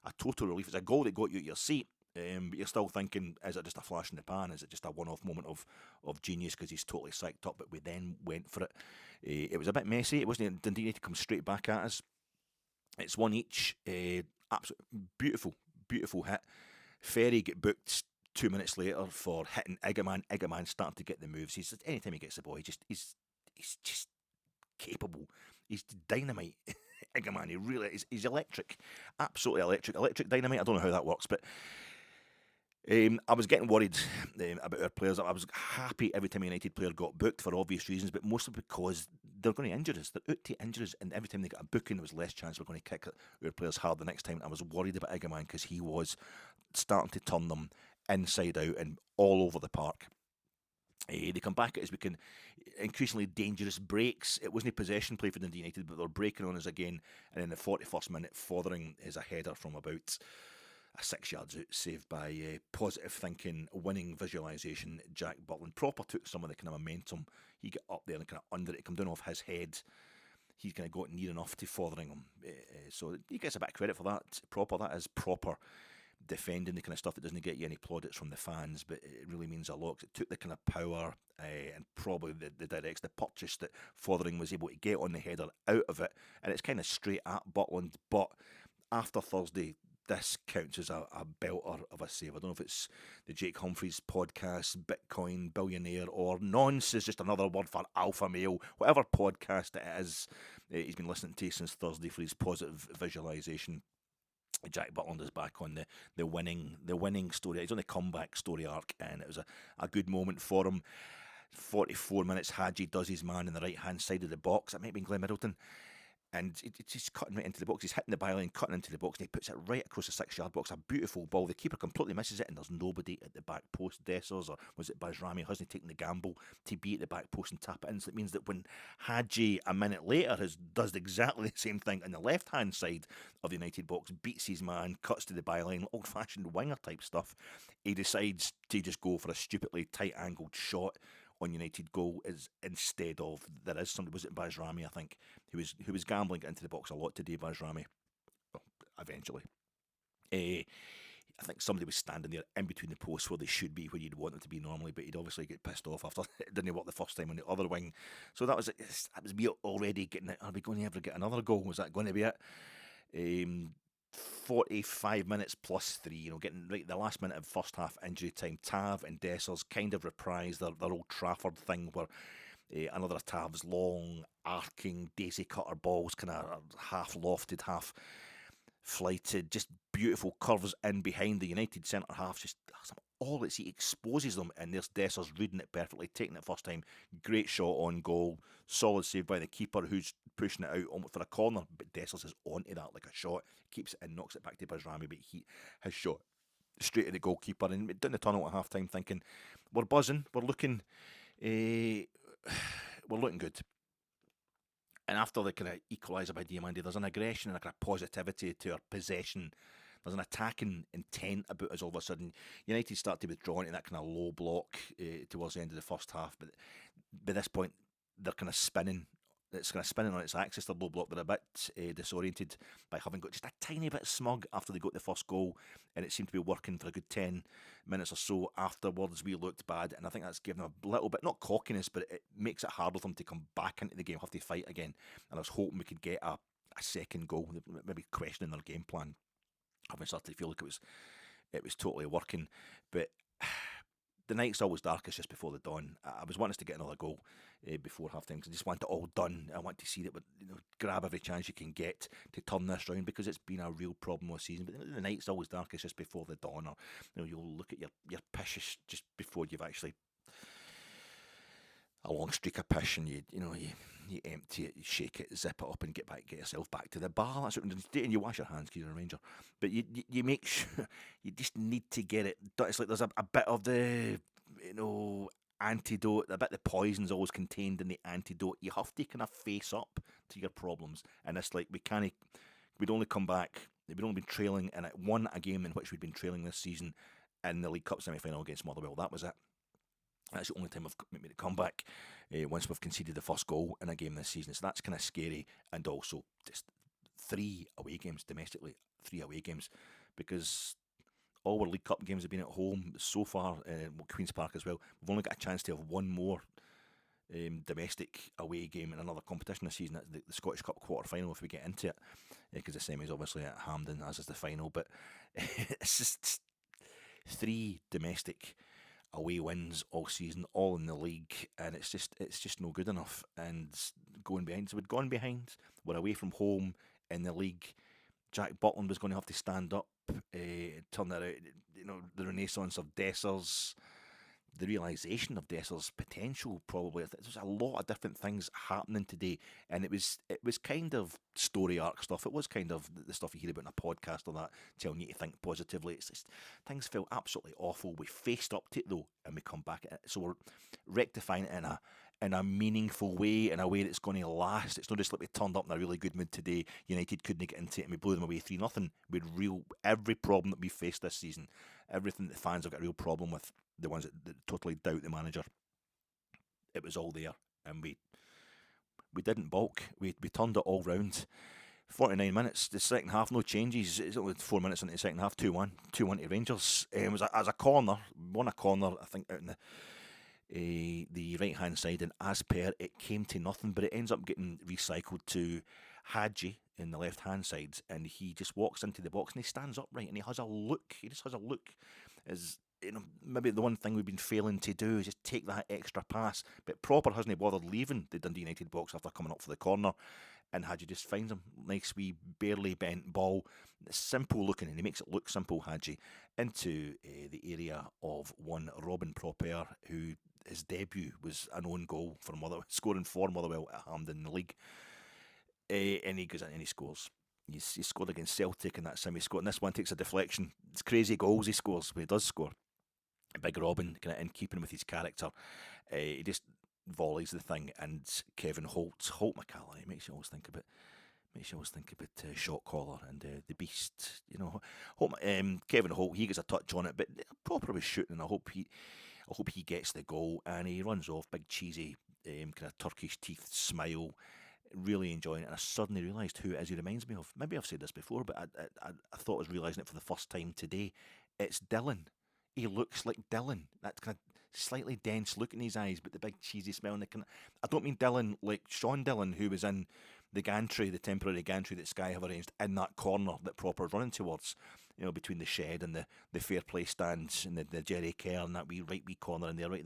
a total relief. It's a goal that got you at your seat. But you're still thinking, is it just a flash in the pan? Is it just a one-off moment of genius because he's totally psyched up? But we then went for it. It was a bit messy. It wasn't Dundee to come straight back at us. It's one each. Absolutely beautiful hit. Ferry get booked 2 minutes later for hitting Igaman. Igaman starting to get the moves. Anytime he gets the ball, he's just capable. He's dynamite. Igaman, he really is. He's electric. Absolutely electric. Electric dynamite. I don't know how that works, but I was getting worried about our players. I was happy every time a United player got booked for obvious reasons, but mostly because they're going to injure us. They're out to injure us, and every time they got a booking, there was less chance we're going to kick our players hard the next time. I was worried about Igaman because he was starting to turn them inside out and all over the park. They come back at us with increasingly dangerous breaks. It wasn't a possession play for Dundee United, but they're breaking on us again. And in the 41st minute, Fothering is a header from about a 6 yards out, saved by positive thinking, winning visualisation. Jack Butland proper took some of the kind of momentum. He got up there and kind of under it, come down off his head. He's kind of got near enough to Fothering him. So he gets a bit of credit for that. That is proper defending, the kind of stuff that doesn't get you any plaudits from the fans, but it really means a lot. It took the kind of power and probably the purchase that Fothering was able to get on the header out of it, and it's kind of straight at Butland. But after Thursday, this counts as a belter of a save. I don't know if it's the Jake Humphreys podcast, Bitcoin Billionaire, or Nonce is just another word for alpha male, whatever podcast it is he's been listening to since Thursday for his positive visualisation. Jack Butland is back on the winning story. He's on the comeback story arc, and it was a good moment for him. 44 minutes, Hadji does his man in the right hand side of the box. It might have been Glenn Middleton. And it's just cutting right into the box. He's hitting the byline, cutting into the box, and he puts it right across the 6 yard box. A beautiful ball. The keeper completely misses it, and there's nobody at the back post. Dessers, or was it Bajrami, hasn't taken the gamble to be at the back post and tap it in. So it means that when Hadji, a minute later, does exactly the same thing on the left hand side of the United box, beats his man, cuts to the byline, old fashioned winger type stuff, he decides to just go for a stupidly tight angled shot on United goal instead of, there is somebody, was it Bajrami, I think, who was gambling into the box a lot today, Bajrami, well, eventually. I think somebody was standing there in between the posts where they should be, where you'd want them to be normally, but he'd obviously get pissed off after it didn't work the first time on the other wing. So that was me already getting it. Are we going to ever get another goal? Was that going to be it? 45 minutes plus 3, getting right the last minute of first half injury time. Tav and Dessers kind of reprised their Old Trafford thing where another of Tav's long, arcing, daisy cutter balls, kind of half lofted, half flighted, just beautiful curves in behind the United centre half. Just all it's he exposes them, and there's Dessers reading it perfectly, taking it first time. Great shot on goal, solid save by the keeper who's pushing it out almost for a corner, but Dessers is onto that like a shot, keeps it and knocks it back to Bajrami, but his shot straight at the goalkeeper, and down the tunnel at half time thinking, we're buzzing, we're looking good. And after the kind of equaliser by Diomande, there's an aggression and a kind of positivity to our possession. There's an attacking intent about us all of a sudden. United start to withdraw into that kind of low block towards the end of the first half. But by this point, they're kind of spinning. It's kind of spinning on its axis, the low block. They're a bit disoriented by having got just a tiny bit smug after they got the first goal. And it seemed to be working for a good 10 minutes or so afterwards. We looked bad. And I think that's given them a little bit, not cockiness, but it makes it harder for them to come back into the game, have to fight again. And I was hoping we could get a second goal, maybe questioning their game plan. Having started to feel like it was totally working. But the night's always darkest just before the dawn. I was wanting us to get another goal before half time because I just want it all done. I want to see that, grab every chance you can get to turn this round because it's been a real problem all season. But the night's always darkest just before the dawn, or you'll look at your pishes just before you've actually a long streak of pish, and you empty it, you shake it, zip it up, and get yourself back to the bar. That's what you do, and you wash your hands because you're a ranger. But you make sure you just need to get it done. It's like there's a bit of the antidote, a bit of the poison's always contained in the antidote. You have to kind of face up to your problems, and it's like we'd only come back. We'd only been trailing, and it won a game in which we'd been trailing this season in the League Cup semi-final against Motherwell. That was it. That's the only time we've made a comeback once we've conceded the first goal in a game this season. So that's kind of scary. And also just 3 away games domestically, 3 away games, because all our League Cup games have been at home so far, Queen's Park as well. We've only got a chance to have one more domestic away game in another competition this season. That's the Scottish Cup quarter-final if we get into it, because the semi is obviously at Hampden, as is the final. But it's just 3 domestic away wins all season, all in the league, and it's just no good enough. And going behind, so we'd gone behind, we're away from home in the league. Jack Butland was going to have to stand up. It turned out, the renaissance of Dessers, the realisation of Dessers' potential, probably. There's a lot of different things happening today, and it was kind of story arc stuff. It was kind of the stuff you hear about in a podcast or that, telling you to think positively. It's just, things felt absolutely awful. We faced up to it though, and we come back at it. So we're rectifying it in a meaningful way, in a way that's going to last. It's not just like we turned up in a really good mood today, United couldn't get into it, and we blew them away 3-0. We had every problem that we faced this season, everything that the fans have got a real problem with, the ones that totally doubt the manager, it was all there, and we didn't balk. We turned it all round. 49 minutes, the second half, no changes. It's only 4 minutes into the second half, 2-1 to Rangers. It was as a corner, won a corner, I think, out in the right hand side, and as per it came to nothing, but it ends up getting recycled to Hadji in the left hand side, and he just walks into the box and he stands upright and he has a look. He just has a look as, maybe the one thing we've been failing to do is just take that extra pass. But Proper hasn't bothered leaving the Dundee United box after coming up for the corner, and Hadji just finds him. Nice wee barely bent ball, simple looking, and he makes it look simple, Hadji, into the area of one Robin Proper, who his debut was an own goal for Motherwell, scoring for Motherwell at Hampden in the league. And he goes in and he scores. He scored against Celtic in that semi-score, and this one takes a deflection. It's crazy goals he scores, but he does score. Big Robin, kind of in keeping with his character, he just volleys the thing, and Kevin Holt McCallum, it makes you always think about shot caller and the beast, Kevin Holt, he gets a touch on it, but Proper was shooting, and I hope he gets the goal, and he runs off, big cheesy kind of Turkish teeth smile, really enjoying it. And I suddenly realised who it is he reminds me of. Maybe I've said this before, but I thought I was realising it for the first time today. It's Dylan. He looks like Dylan. That kind of slightly dense look in his eyes, but the big cheesy smile. And I don't mean Dylan like Sean Dillon, who was in the gantry, the temporary gantry that Sky have arranged in that corner that Proper's running towards, between the shed and the fair play stands and the Jerry Kerr and that right wee corner in there, right,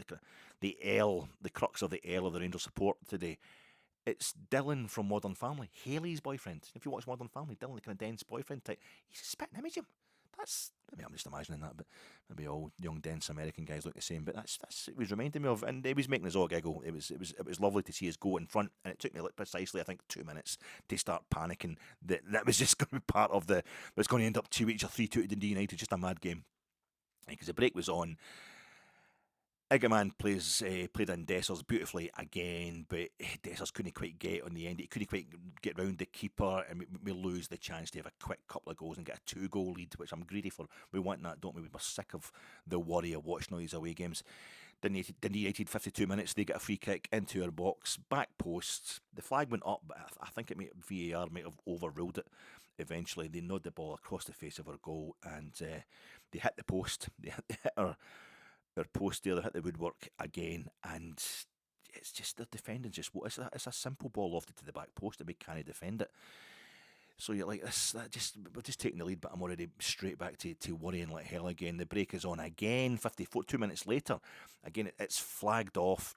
the L, the crux of the L of the Rangers support today. It's Dylan from Modern Family, Haley's boyfriend. If you watch Modern Family, Dylan, the kind of dense boyfriend type, he's a spitting image of him. Maybe I'm just imagining that, but maybe all young dense American guys look the same. But that's it was reminding me of, and it was making us all giggle. It was lovely to see us go in front, and it took me like precisely I think 2 minutes to start panicking that was just going to be part of the. It's going to end up 2-1 or 3-2 to Dundee United, just a mad game. Because the break was on, Iggerman played in Dessers beautifully again, but Dessers couldn't quite get on the end. He couldn't quite get round the keeper, and we lose the chance to have a quick couple of goals and get a 2-goal lead, which I'm greedy for. We want that, don't we? We're sick of the worry of watching all these away games. Dundee United 52 minutes, they get a free kick into our box, back post. The flag went up, but I think VAR might have overruled it. Eventually, they nod the ball across the face of our goal, and they hit the post. They hit our post there, they hit the woodwork again, and it's just the defending just it's a simple ball lofted to the back post and we can't defend it. So you're like this, we're just taking the lead, but I'm already straight back to worrying like hell again. The break is on again, 2 minutes later. Again, it's flagged off,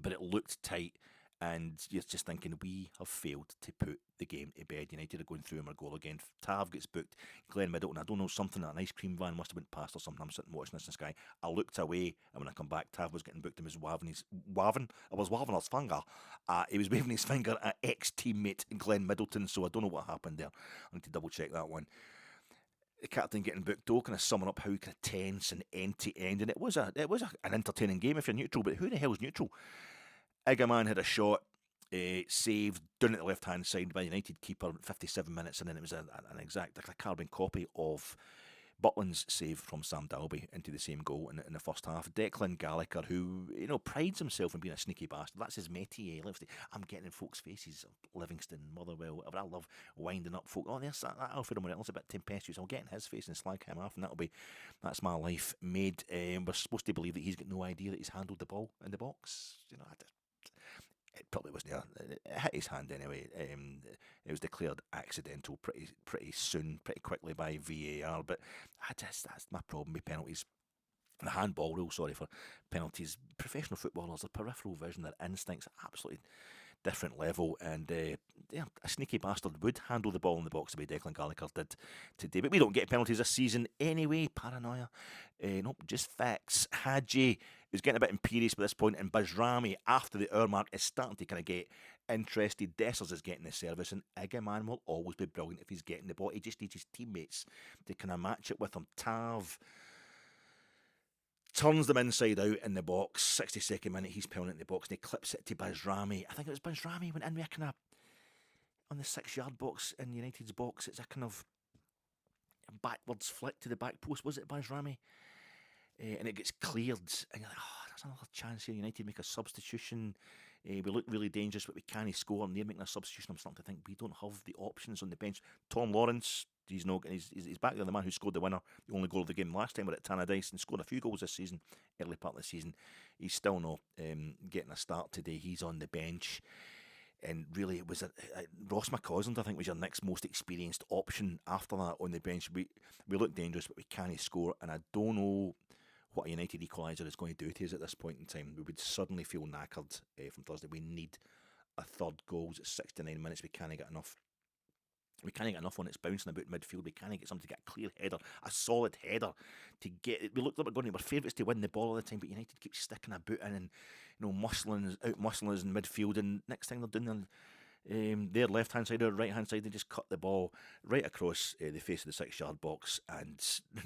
but it looked tight. And you're just thinking, we have failed to put the game to bed. United are going through our goal again. Tav gets booked. Glenn Middleton, I don't know, something, an ice cream van must have went past or something. I'm sitting watching this in Sky. I looked away, and when I come back, Tav was getting booked and was waving his finger. He was waving his finger at ex-teammate Glenn Middleton, so I don't know what happened there. I need to double check that one. The captain getting booked though, kind of summing up how kind of tense and end to end, and it was an entertaining game if you're neutral, but who the hell's neutral? Iggerman had a shot, saved down at the left-hand side by the United keeper 57 minutes, and then it was an exact, like a carbon copy of Butland's save from Sam Dalby into the same goal in the first half. Declan Gallagher, who prides himself in being a sneaky bastard. That's his métier. I'm getting in folks' faces. Livingston, Motherwell, whatever. I love winding up folk. Oh, there's that Alfredo Morelos a bit tempestuous. I'll get in his face and slag him off, and that's my life made. We're supposed to believe that he's got no idea that he's handled the ball in the box. It probably wasn't there. It hit his hand anyway. It was declared accidental pretty soon, pretty quickly by VAR. But that's my problem with penalties. The handball rule, sorry for penalties. Professional footballers, their peripheral vision, their instincts, absolutely different level. And a sneaky bastard would handle the ball in the box the way Declan Gallagher did today. But we don't get penalties this season anyway. Paranoia. Nope, just facts. Hadji is getting a bit imperious by this point, and Bajrami, after the hour mark, is starting to kind of get interested. Dessers is getting the service, and Iggerman will always be brilliant if he's getting the ball. He just needs his teammates to kind of match it with him. Tav turns them inside out in the box. 62nd minute, he's pulling it in the box, and he clips it to Bajrami. I think it was Bajrami went in with a kind of, on the 6-yard box in United's box, it's a kind of backwards flick to the back post. Was it Bajrami? And it gets cleared, and you're like, there's another chance here. United make a substitution. We look really dangerous, but we can't score, and they're making a substitution. I'm starting to think we don't have the options on the bench. Tom Lawrence, he's back there, the man who scored the winner, the only goal of the game last time. We're at Tannadice and scored a few goals this season, early part of the season. He's still not getting a start today. He's on the bench. And really, it was Ross McCausland, I think, was your next most experienced option after that on the bench. We look dangerous, but we can't score, and I don't know what a United equaliser is going to do to us at this point in time. We would suddenly feel knackered from Thursday. We need a third goal. It's 69 minutes. We can't get enough. We can't get enough when it's bouncing about midfield. We can't get somebody to get a clear header, a solid header to get it. We looked like we're favourites to win the ball all the time, but United keep sticking a boot in and muscling us in midfield. And next thing they're doing, their left hand side or right hand side, they just cut the ball right across the face of the 6-yard box, and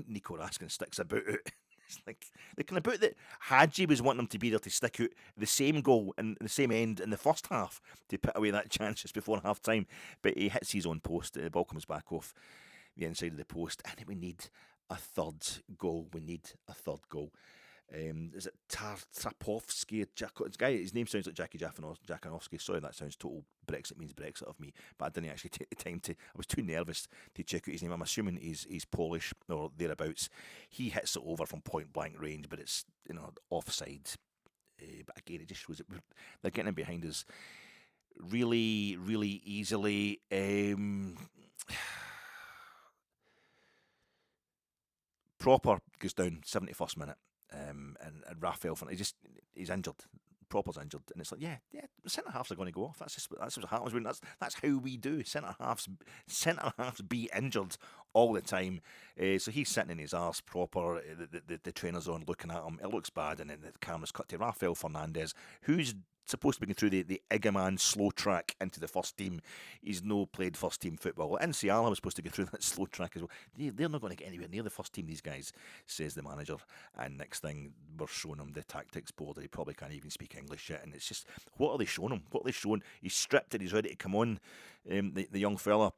Nico Raskin sticks a boot out. It's like the kind of boot that Hadji was wanting him to be there to stick out the same goal in the same end in the first half to put away that chance just before half time. But he hits his own post. The ball comes back off the inside of the post, and we need a third goal. Is it Trapovsky? His name sounds like Jackie Jafanowski. Sorry, that sounds total Brexit means Brexit of me, but I didn't actually take the time to. I was too nervous to check out his name. I'm assuming he's Polish or thereabouts. He hits it over from point blank range, but it's offside. But again, it just shows that they're getting in behind us. really, really easily. Proper goes down 71st minute, and Raphael, he's injured. Proper's injured, and it's like, yeah, centre halves are going to go off. That's what happens. That's how we do. Centre halves be injured all the time. So he's sitting in his arse. Proper. The trainer's on looking at him. It looks bad, and then the camera's cut to Rafael Fernandez, who's supposed to be going through the Igaman slow track into the first team. He's no played first team football. Nsiala was supposed to go through that slow track as well. They're not going to get anywhere near the first team, these guys, says the manager. And next thing, we're showing him the tactics board. He probably can't even speak English yet. And it's just, what are they showing him? What are they showing? He's stripped and he's ready to come on. The young fella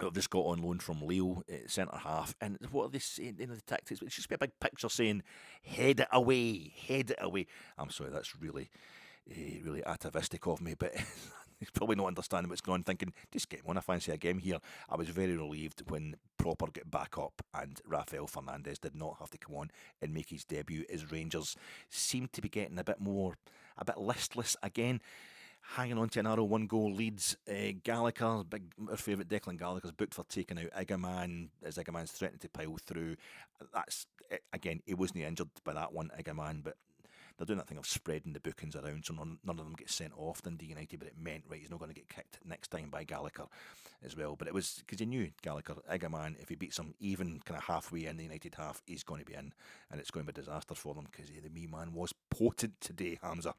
I've just got on loan from Leo, centre half, and what are they saying in the tactics? It's just be a big picture saying, head it away, head it away. I'm sorry, that's really atavistic of me, but he's probably not understanding what's going on, thinking, just get him on, I fancy a game here. I was very relieved when Proper got back up and Rafael Fernandez did not have to come on and make his debut, as Rangers seemed to be getting a bit listless again. Hanging on to a narrow 1-goal leads. Gallagher, our favourite Declan Gallagher's booked for taking out Igaman, as Igaman's threatening to pile through. That's, again, he wasn't injured by that one, Igaman, but they're doing that thing of spreading the bookings around so none of them get sent off Dundee United, but it meant, right, he's not going to get kicked next time by Gallagher as well. But it was because you knew Gallagher, Igaman, if he beats him even kind of halfway in the United half, he's going to be in, and it's going to be a disaster for them because the me man was potent today, Hamza.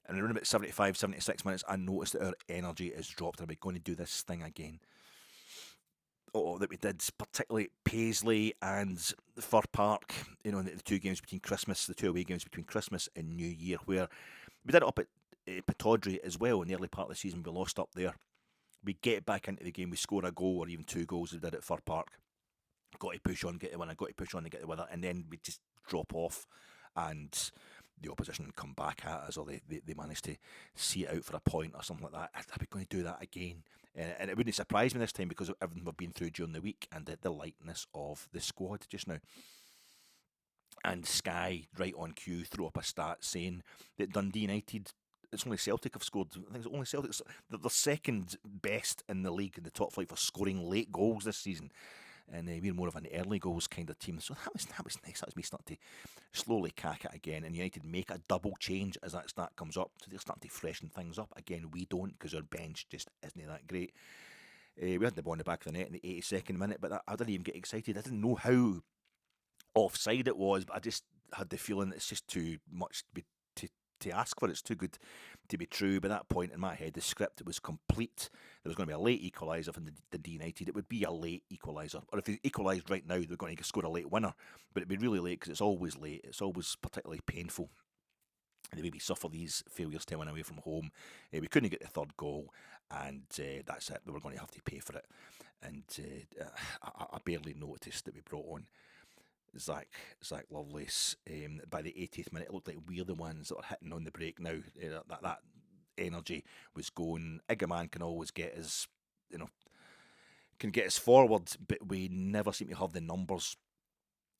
And around about 75, 76 minutes, I noticed that our energy has dropped. Are we going to do this thing again? That we did, particularly Paisley and Fir Park, the 2 games between Christmas, the 2 away games between Christmas and New Year, where we did it up at Pittodrie as well in the early part of the season. We lost up there. We get back into the game, we score a goal or even 2 goals. We did at Fir Park. Got to push on, get the winner, got to push on to get the winner, and then we just drop off and the opposition come back at us, or they manage to see it out for a point or something like that. Are we going to do that again? And it wouldn't surprise me this time because of everything we've been through during the week and the lightness of the squad just now. And Sky, right on cue, threw up a stat saying that Dundee United, it's only Celtic have scored. I think it's only Celtic. They're second best in the league in the top flight for scoring late goals this season. And we're more of an early goals kind of team. So that was nice. That was me starting to slowly cack it again. And United make a double change as that stat comes up. So they're starting to freshen things up. Again, we don't, because our bench just isn't that great. We had the ball in the back of the net in the 82nd minute, but I didn't even get excited. I didn't know how offside it was, but I just had the feeling it's just too much to ask for. It's too good to be true. By that point in my head, the script was complete. There was going to be a late equaliser from the D United. It would be a late equaliser, or if they equalised right now, they're going to score a late winner. But it'd be really late because it's always late. It's always particularly painful. The way we suffer these failures to win away from home. We couldn't get the third goal, and that's it. We were going to have to pay for it. And I barely noticed that we brought on Zach Lovelace. By the 80th minute, it looked like we're the ones that are hitting on the break now. That energy was going. Igaman can always get us, can get us forward, but we never seem to have the numbers.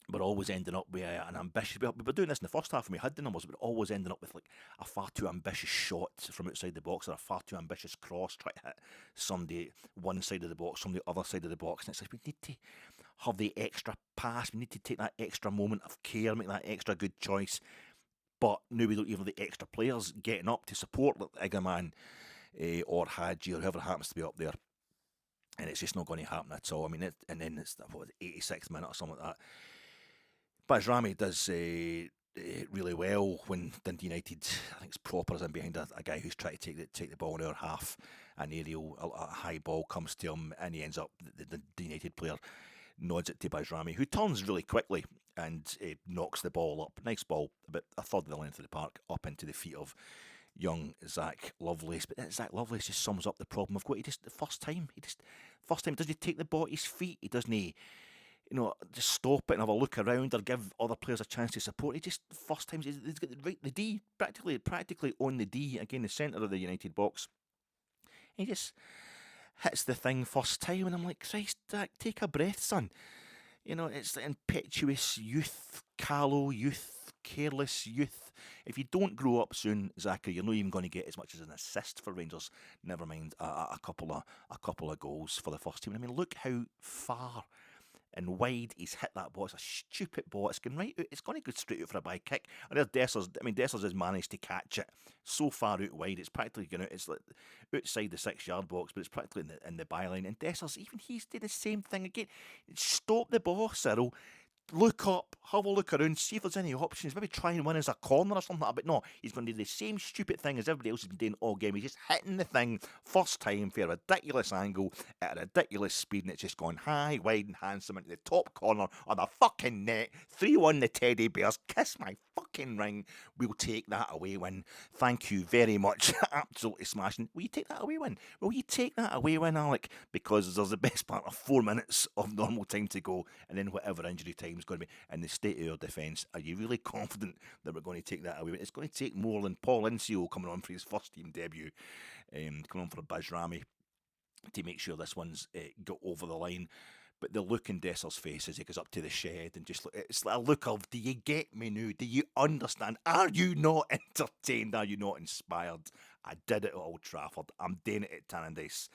We're always ending up with an ambitious. We were doing this in the first half, and we had the numbers, but we're always ending up with like a far too ambitious shot from outside the box, or a far too ambitious cross, try to hit somebody one side of the box, somebody other side of the box, and it's like we need to have the extra pass. We need to take that extra moment of care, make that extra good choice. But now we don't even have the extra players getting up to support like Igaman or Hadji or whoever happens to be up there. And it's just not going to happen at all. I mean, and then it's 86th minute or something like that. Bajrami does really well when Dundee United, I think it's Proper, is in behind a guy who's trying to take the ball in our half. An aerial, a high ball comes to him, and he ends up, the Dundee United player nods it to Bajrami, who turns really quickly and knocks the ball up. Nice ball, about a third of the length of the park, up into the feet of young Zach Lovelace. But Zach Lovelace just sums up the problem we've got. The first time, doesn't he take the ball at his feet? He doesn't, just stop it and have a look around or give other players a chance to support. He just, first time, he's got the D, practically on the D, again, the centre of the United box. He just hits the thing first time, and I'm like, Christ, Zach, take a breath, son. It's the impetuous youth, callow youth careless youth. If you don't grow up soon, Zachary, you're not even going to get as much as an assist for Rangers. Never mind a couple of goals for the first team. I mean, look how far and wide he's hit that ball. It's a stupid ball. It's going right out. It's going to go straight out for a by kick. And there's Dessers. I mean, Dessers has managed to catch it so far out wide. It's practically going out. It's like outside the 6 yard box, but it's practically in the byline. And Dessers, even he's did the same thing again. Stop the ball, Cyril. Look up, have a look around, see if there's any options. Maybe try and win as a corner or something like that. But no, he's going to do the same stupid thing as everybody else has been doing all game. He's just hitting the thing first time for a ridiculous angle at a ridiculous speed, and it's just gone high, wide, and handsome into the top corner on the fucking net. 3-1 the Teddy Bears. Kiss my fucking ring. We'll take that away win. Thank you very much. Absolutely smashing. Will you take that away win? Will you take that away win, Alec? Because there's the best part of 4 minutes of normal time to go, and then whatever injury time is going to be in the state of your defence. Are you really confident that we're going to take that away? It's going to take more than Paul Incio coming on for his first team debut, coming on for a Bajrami to make sure this one's got over the line. But the look in Desser's face as he goes up to the shed and just look, it's like a look of, do you get me now? Do you understand? Are you not entertained? Are you not inspired? I did it at Old Trafford. I'm doing it at Tannadice.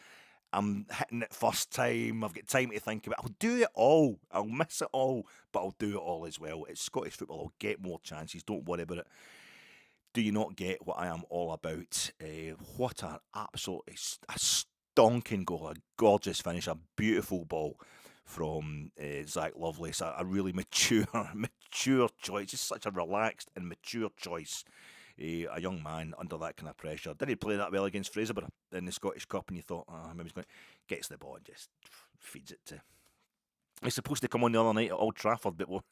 I'm hitting it first time. I've got time to think about it. I'll do it all. I'll miss it all, but I'll do it all as well. It's Scottish football. I'll get more chances. Don't worry about it. Do you not get what I am all about? What an absolutely a stonking goal. A gorgeous finish. A beautiful ball from Zach Lovelace. A really mature choice. Just such a relaxed and mature choice. A young man under that kind of pressure. Did he play that well against Fraserburgh in the Scottish Cup? And you thought, maybe he's going to gets the ball and just feeds it to. He's supposed to come on the other night at Old Trafford, but it was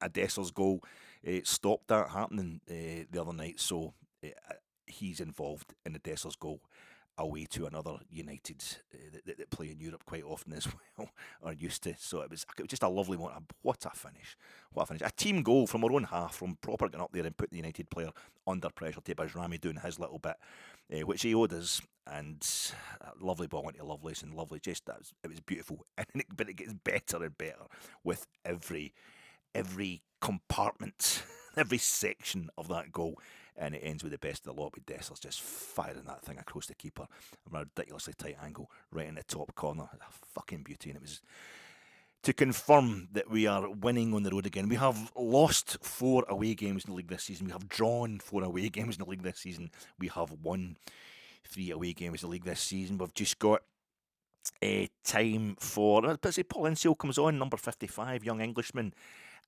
a Desser's goal stopped that happening the other night. So he's involved in the Desser's goal away to another United that play in Europe quite often as well, or used to. So it was just a lovely one. What a finish. What a finish. A team goal from our own half, from Proper getting up there and put the United player under pressure to Bajrami doing his little bit, which he owed us. And a lovely ball into Lovelace, and lovely. Just it was beautiful. But it gets better and better with every compartment, every section of that goal. And it ends with the best of the lot, with Dessers just firing that thing across the keeper from a ridiculously tight angle right in the top corner. A fucking beauty. And it was to confirm that we are winning on the road again. We have lost 4 away games in the league this season. We have drawn 4 away games in the league this season. We have won 3 away games in the league this season. We've just got time for, but say Paul Insil comes on, number 55, young Englishman.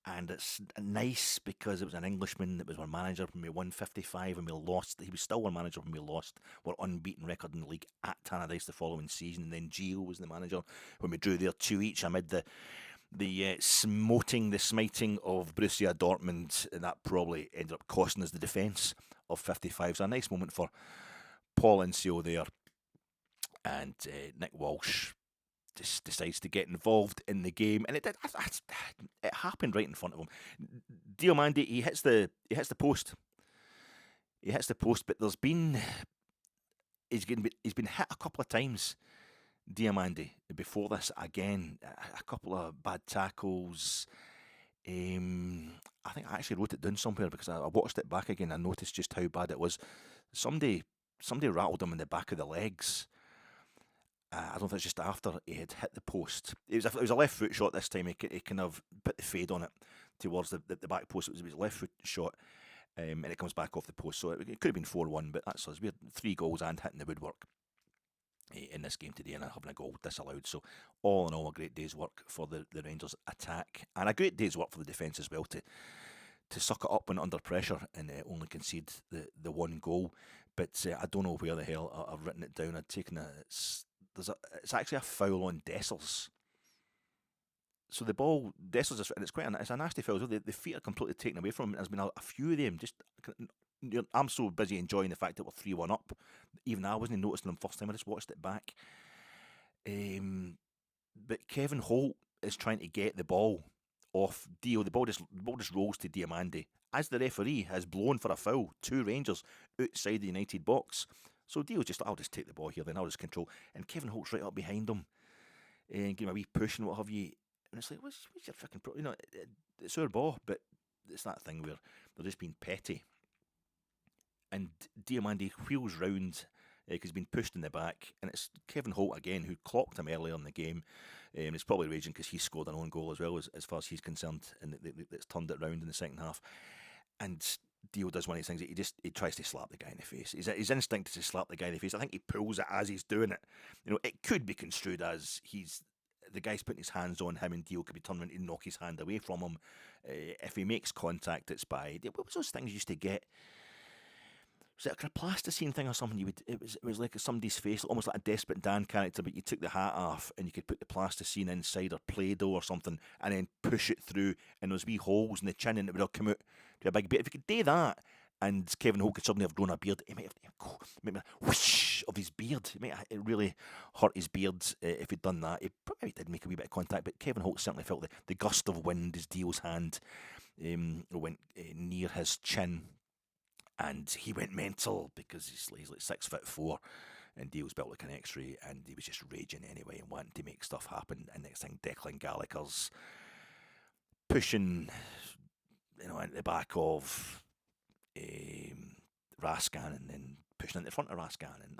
And it's nice because it was an Englishman that was our manager when we won 55 and we lost. He was still our manager when we lost. We're unbeaten record in the league at Tannadice the following season. And then Gio was the manager when we drew there 2 each amid the smiting of Borussia Dortmund. And that probably ended up costing us the defence of 55. So a nice moment for Paul Incio there. And Nick Walsh just decides to get involved in the game, and it happened right in front of him. Diomande, he hits the post. He hits the post, but he's been hit a couple of times. Diomande before this again, a couple of bad tackles. I think I actually wrote it down somewhere because I watched it back again. I noticed just how bad it was. Somebody rattled him in the back of the legs. I don't think it's just after he had hit the post. It was a left foot shot this time. He kind of put the fade on it towards the back post. It was a left foot shot, and it comes back off the post. So it could have been 4-1, but that's us. We had 3 goals and hitting the woodwork in this game today, and having a goal disallowed. So all in all, a great day's work for the Rangers attack, and a great day's work for the defence as well to suck it up when under pressure and only concede the 1 goal. But I don't know where the hell I've written it down. I'd taken it's actually a foul on Dessers. So the ball, Dessers, and it's a nasty foul. So the feet are completely taken away from him. There's been a few of them. I'm so busy enjoying the fact that we're 3-1 up. Even I wasn't noticing them first time. I just watched it back. But Kevin Holt is trying to get the ball off Dio. The ball just rolls to Diomande as the referee has blown for a foul. 2 Rangers outside the United box. So Dio's just, I'll just take the ball here, then I'll just control. And Kevin Holt's right up behind him and give him a wee push and what have you. And it's like, what's your freaking problem? It's our ball, but it's that thing where they're just being petty. And Diomande wheels round because he's been pushed in the back, and it's Kevin Holt again who clocked him earlier in the game. He's probably raging because he scored an own goal as well, as far as he's concerned, and that's turned it round in the second half. And Dio does one of these things that he tries to slap the guy in the face. His instinct is to slap the guy in the face. I think he pulls it as he's doing it. It could be construed as the guy's putting his hands on him, and Dio could be turning to knock his hand away from him. If he makes contact, it's by what was those things you used to get? Was it a plasticine thing or something? It was like somebody's face, almost like a Desperate Dan character, but you took the hat off and you could put the plasticine inside, or Play-Doh or something, and then push it through, and those wee holes in the chin, and it would all come out to a big bit. If you could do that, and Kevin Holt could suddenly have grown a beard, it might have a whoosh of his beard. It really hurt his beard if he'd done that. It probably did make a wee bit of contact, but Kevin Holt certainly felt the gust of wind as Dio's hand went near his chin. And he went mental because he's like 6'4", and Dio's built like an X-ray, and he was just raging anyway and wanting to make stuff happen. And next thing, Declan Gallagher's pushing, into the back of Rascan, and then pushing into the front of Rascan, and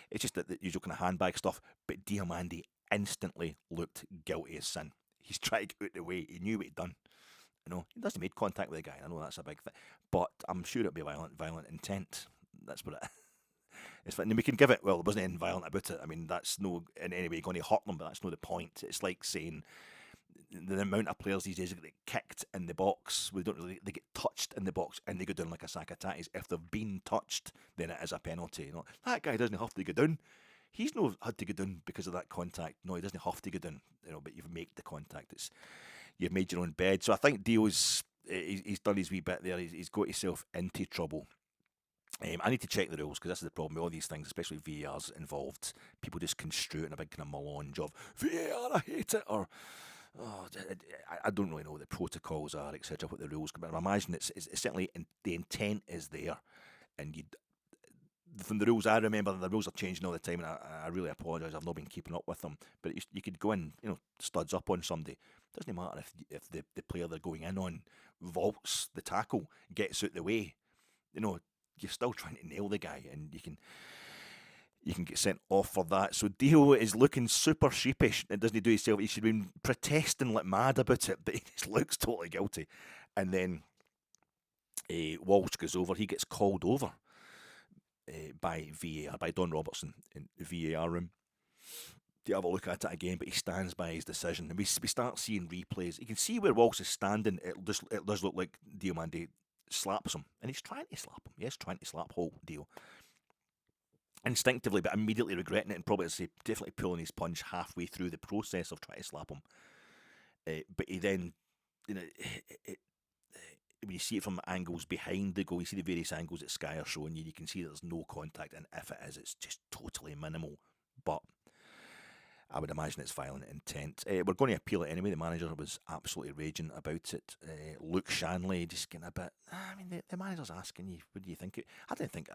it's just the usual kind of handbag stuff. But Diomande instantly looked guilty as sin. He's trying to get out of the way. He knew what he'd done. He doesn't make contact with the guy. I know that's a big thing, but I'm sure it'll be violent intent. That's what it. It's fine. We can give it. Well, there wasn't anything violent about it. I mean, that's no in any way going to hurt them, but that's not the point. It's like saying the amount of players these days that get kicked in the box. They get touched in the box and they go down like a sack of tatties. If they've been touched, then it is a penalty. That guy doesn't have to go down. He's not had to go down because of that contact. No, he doesn't have to go down. But you've made the contact. You've made your own bed. So I think Dio's he's done his wee bit there. He's got himself into trouble. I need to check the rules because this is the problem with all these things, especially VAR's involved. People just construe it in a big kind of melange of VAR, I hate it, or I don't really know what the protocols are, etc., what the rules can be. I imagine it's certainly the intent is there, and from the rules I remember, the rules are changing all the time, and I really apologise. I've not been keeping up with them. But you could go in, studs up on somebody. Doesn't matter if the player they're going in on vaults the tackle, gets out the way. You're still trying to nail the guy, and you can get sent off for that. So Dio is looking super sheepish. It doesn't do himself. He should have been protesting like mad about it, but he just looks totally guilty. And then Walsh goes over. He gets called over by VAR, by Don Robertson in the VAR room to have a look at it again, but he stands by his decision. And we start seeing replays. You can see where Walsh is standing. It does look like Diomande slaps him, and he's trying to slap him. Yes, trying to slap Holt, Dio. Instinctively, but immediately regretting it, and probably definitely pulling his punch halfway through the process of trying to slap him. But he then, when you see it from angles behind the goal, you see the various angles that Sky are showing you, you can see that there's no contact, and if it is, it's just totally minimal. But I would imagine it's violent intent. We're going to appeal it anyway. The manager was absolutely raging about it. Luke Shanley just getting a bit. I mean, the manager's asking you, what do you think? I didn't think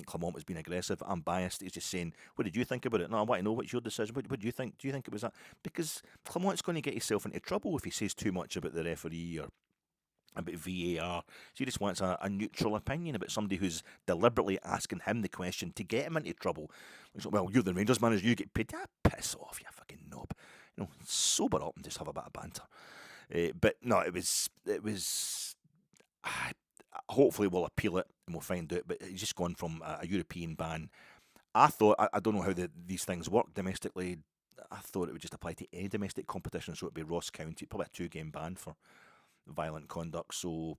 Clement was being aggressive. I'm biased. He's just saying, what did you think about it? No, I want to know what's your decision. What do you think? Do you think it was that? Because Clement's going to get himself into trouble if he says too much about the referee or about VAR. So he just wants a neutral opinion about somebody who's deliberately asking him the question to get him into trouble. He's like, well, you're the Rangers manager, you get paid. Piss off, you fucking knob. Sober up and just have a bit of banter. But no, it was. Hopefully we'll appeal it and we'll find out. But it's just gone from a European ban. I thought, I don't know how these things work domestically. I thought it would just apply to any domestic competition, so it would be Ross County, probably a 2-game ban for violent conduct. So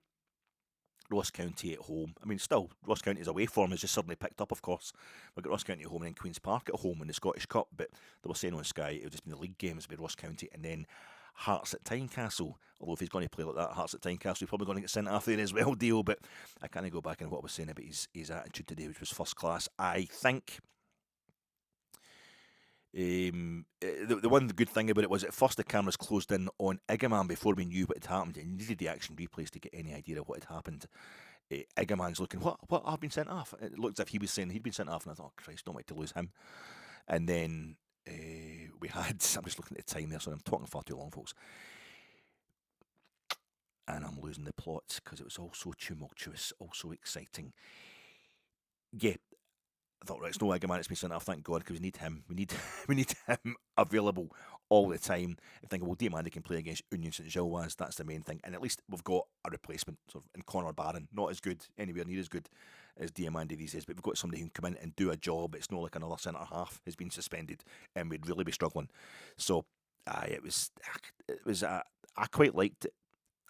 Ross County at home. I mean, still, Ross County's away form has just suddenly picked up, of course. We've got Ross County at home and then Queen's Park at home in the Scottish Cup, but they were saying on Sky it would just be the league games with Ross County, and then Hearts at Tynecastle. Although if he's going to play like that, Hearts at Tynecastle, he's probably going to get sent off there as well, Dio. But I can't go back on what I was saying about his attitude today, which was first class. I think the one good thing about it was at first the cameras closed in on Igaman before we knew what had happened, and you needed the action replays to get any idea of what had happened. Igaman's looking, what, I've been sent off. It looked as if he was saying he'd been sent off, and I thought, oh Christ, don't want to lose him. And then we had, I'm just looking at the time there, so I'm talking far too long, folks. and I'm losing the plot because it was all so tumultuous, all so exciting. Yeah, I thought, right, it's no Agaman, it's me centre. Thank God, because we need him. We need we need him available all the time. I'm thinking, well, Diomande can play against Union St Gilloise. That's the main thing, and at least we've got a replacement, sort of, in Connor Barron. Not as good, anywhere near as good as Diomande these days, but we've got somebody who can come in and do a job. It's not like another centre half has been suspended, and we'd really be struggling. So, it was. I quite liked it.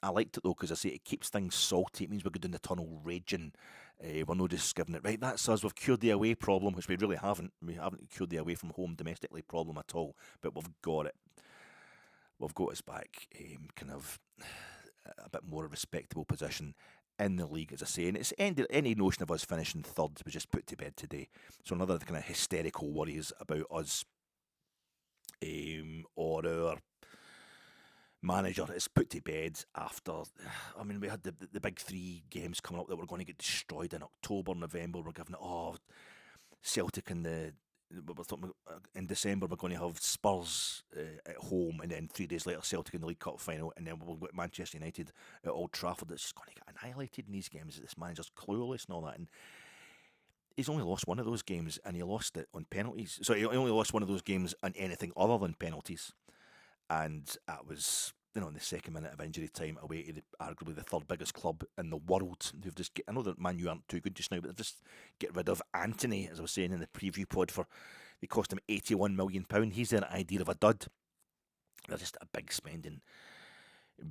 I liked it though because I say it keeps things salty. It means we're good in the tunnel raging. We're not just giving it right. That's us. We've cured the away problem, which we really haven't. We haven't cured the away from home domestically problem at all. But we've got it. We've got us back, kind of a bit more a respectable position in the league, as I say. And it's ended. Any notion of us finishing third was just put to bed today. So another kind of hysterical worries about us, or our manager is put to bed after. I mean, we had the big three games coming up that were going to get destroyed in October, November. We're giving it, Celtic in December we're going to have Spurs at home, and then 3 days later Celtic in the League Cup final, and then we'll get Manchester United at Old Trafford. It's just going to get annihilated in these games. This manager's clueless and all that, and he's only lost one of those games, and he lost it on penalties. So he only lost one of those games on anything other than penalties. And that was, in the second minute of injury time, away to arguably the third biggest club in the world. Who've just I know that Man U aren't too good just now, but they've just get rid of Anthony, as I was saying in the preview pod, they cost him £81 million. He's their idea of a dud. They're just a big spending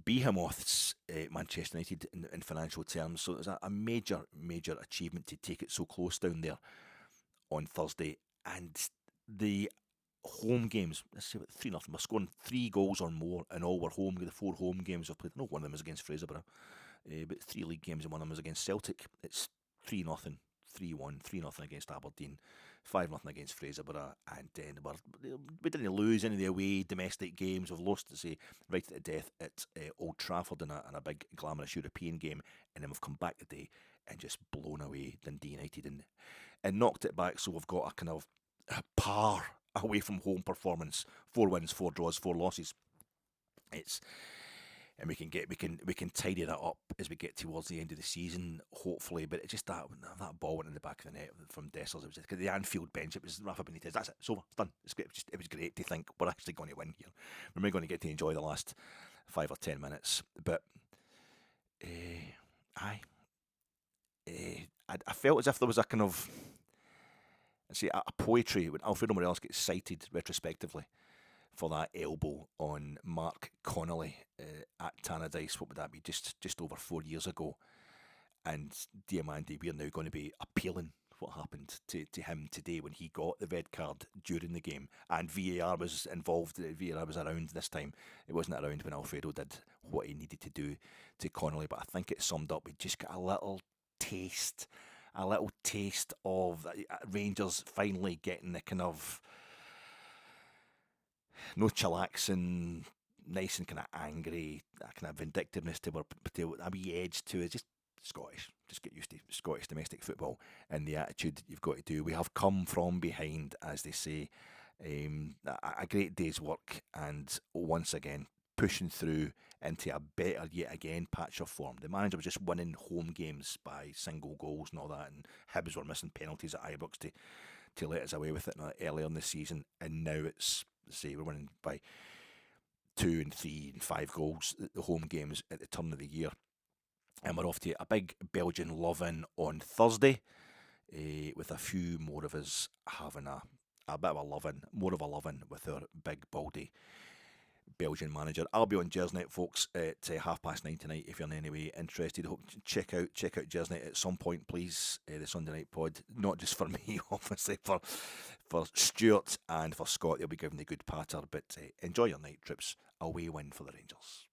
behemoths, Manchester United, in financial terms. So it was a major, major achievement to take it so close down there on Thursday. And the home games, let's say about 3-0. We're scoring 3 goals or more, and all were home. The 4 home games we've played. I know one of them was against Fraserburgh, but 3 league games, and one of them was against Celtic. It's 3-0, 3-1, 3-0 against Aberdeen, 5-0 against Fraserburgh, and then we didn't lose any of the away domestic games. We've lost, to say, right at the death at Old Trafford in a big glamorous European game, and then we've come back today and just blown away Dundee United and knocked it back. So we've got a kind of par away from home performance: 4 wins, 4 draws, 4 losses. And we can tidy that up as we get towards the end of the season, hopefully. But it's just that ball went in the back of the net from Dessers. It was just the Anfield bench. It was Rafa Benitez. That's it. It's over. It's done. It was great to think we're actually going to win here. We're going to get to enjoy the last 5 or 10 minutes. But I felt as if there was a kind of, a poetry when Alfredo Morelos gets cited retrospectively for that elbow on Mark Connolly at Tannadice. What would that be? Just over 4 years ago. And Diomande, we are now going to be appealing what happened to him today when he got the red card during the game. And VAR was involved. VAR was around this time. It wasn't around when Alfredo did what he needed to do to Connolly. But I think it summed up. We just got a little taste of Rangers finally getting the kind of no chillaxing, nice and kind of angry, that kind of vindictiveness to a wee edge to it. Just Scottish. Just get used to Scottish domestic football and the attitude you've got to do. We have come from behind, as they say. A great day's work, and once again pushing through into a better, yet again, patch of form. The manager was just winning home games by single goals and all that, and Hibs were missing penalties at Ibrox to let us away with it earlier in the season, and now it's, we're winning by 2 and 3 and 5 goals at the home games at the turn of the year. And we're off to a big Belgian love-in on Thursday, with a few more of us having a bit of a love-in, more of a love-in with our big baldy Belgian manager. I'll be on Gers Night, folks, at 9:30 tonight. If you're in any way interested, hope check out Gers Night at some point, please. The Sunday night pod, not just for me, obviously for Stuart and for Scott. They'll be giving the good patter. But enjoy your night trips. Away win for the Rangers.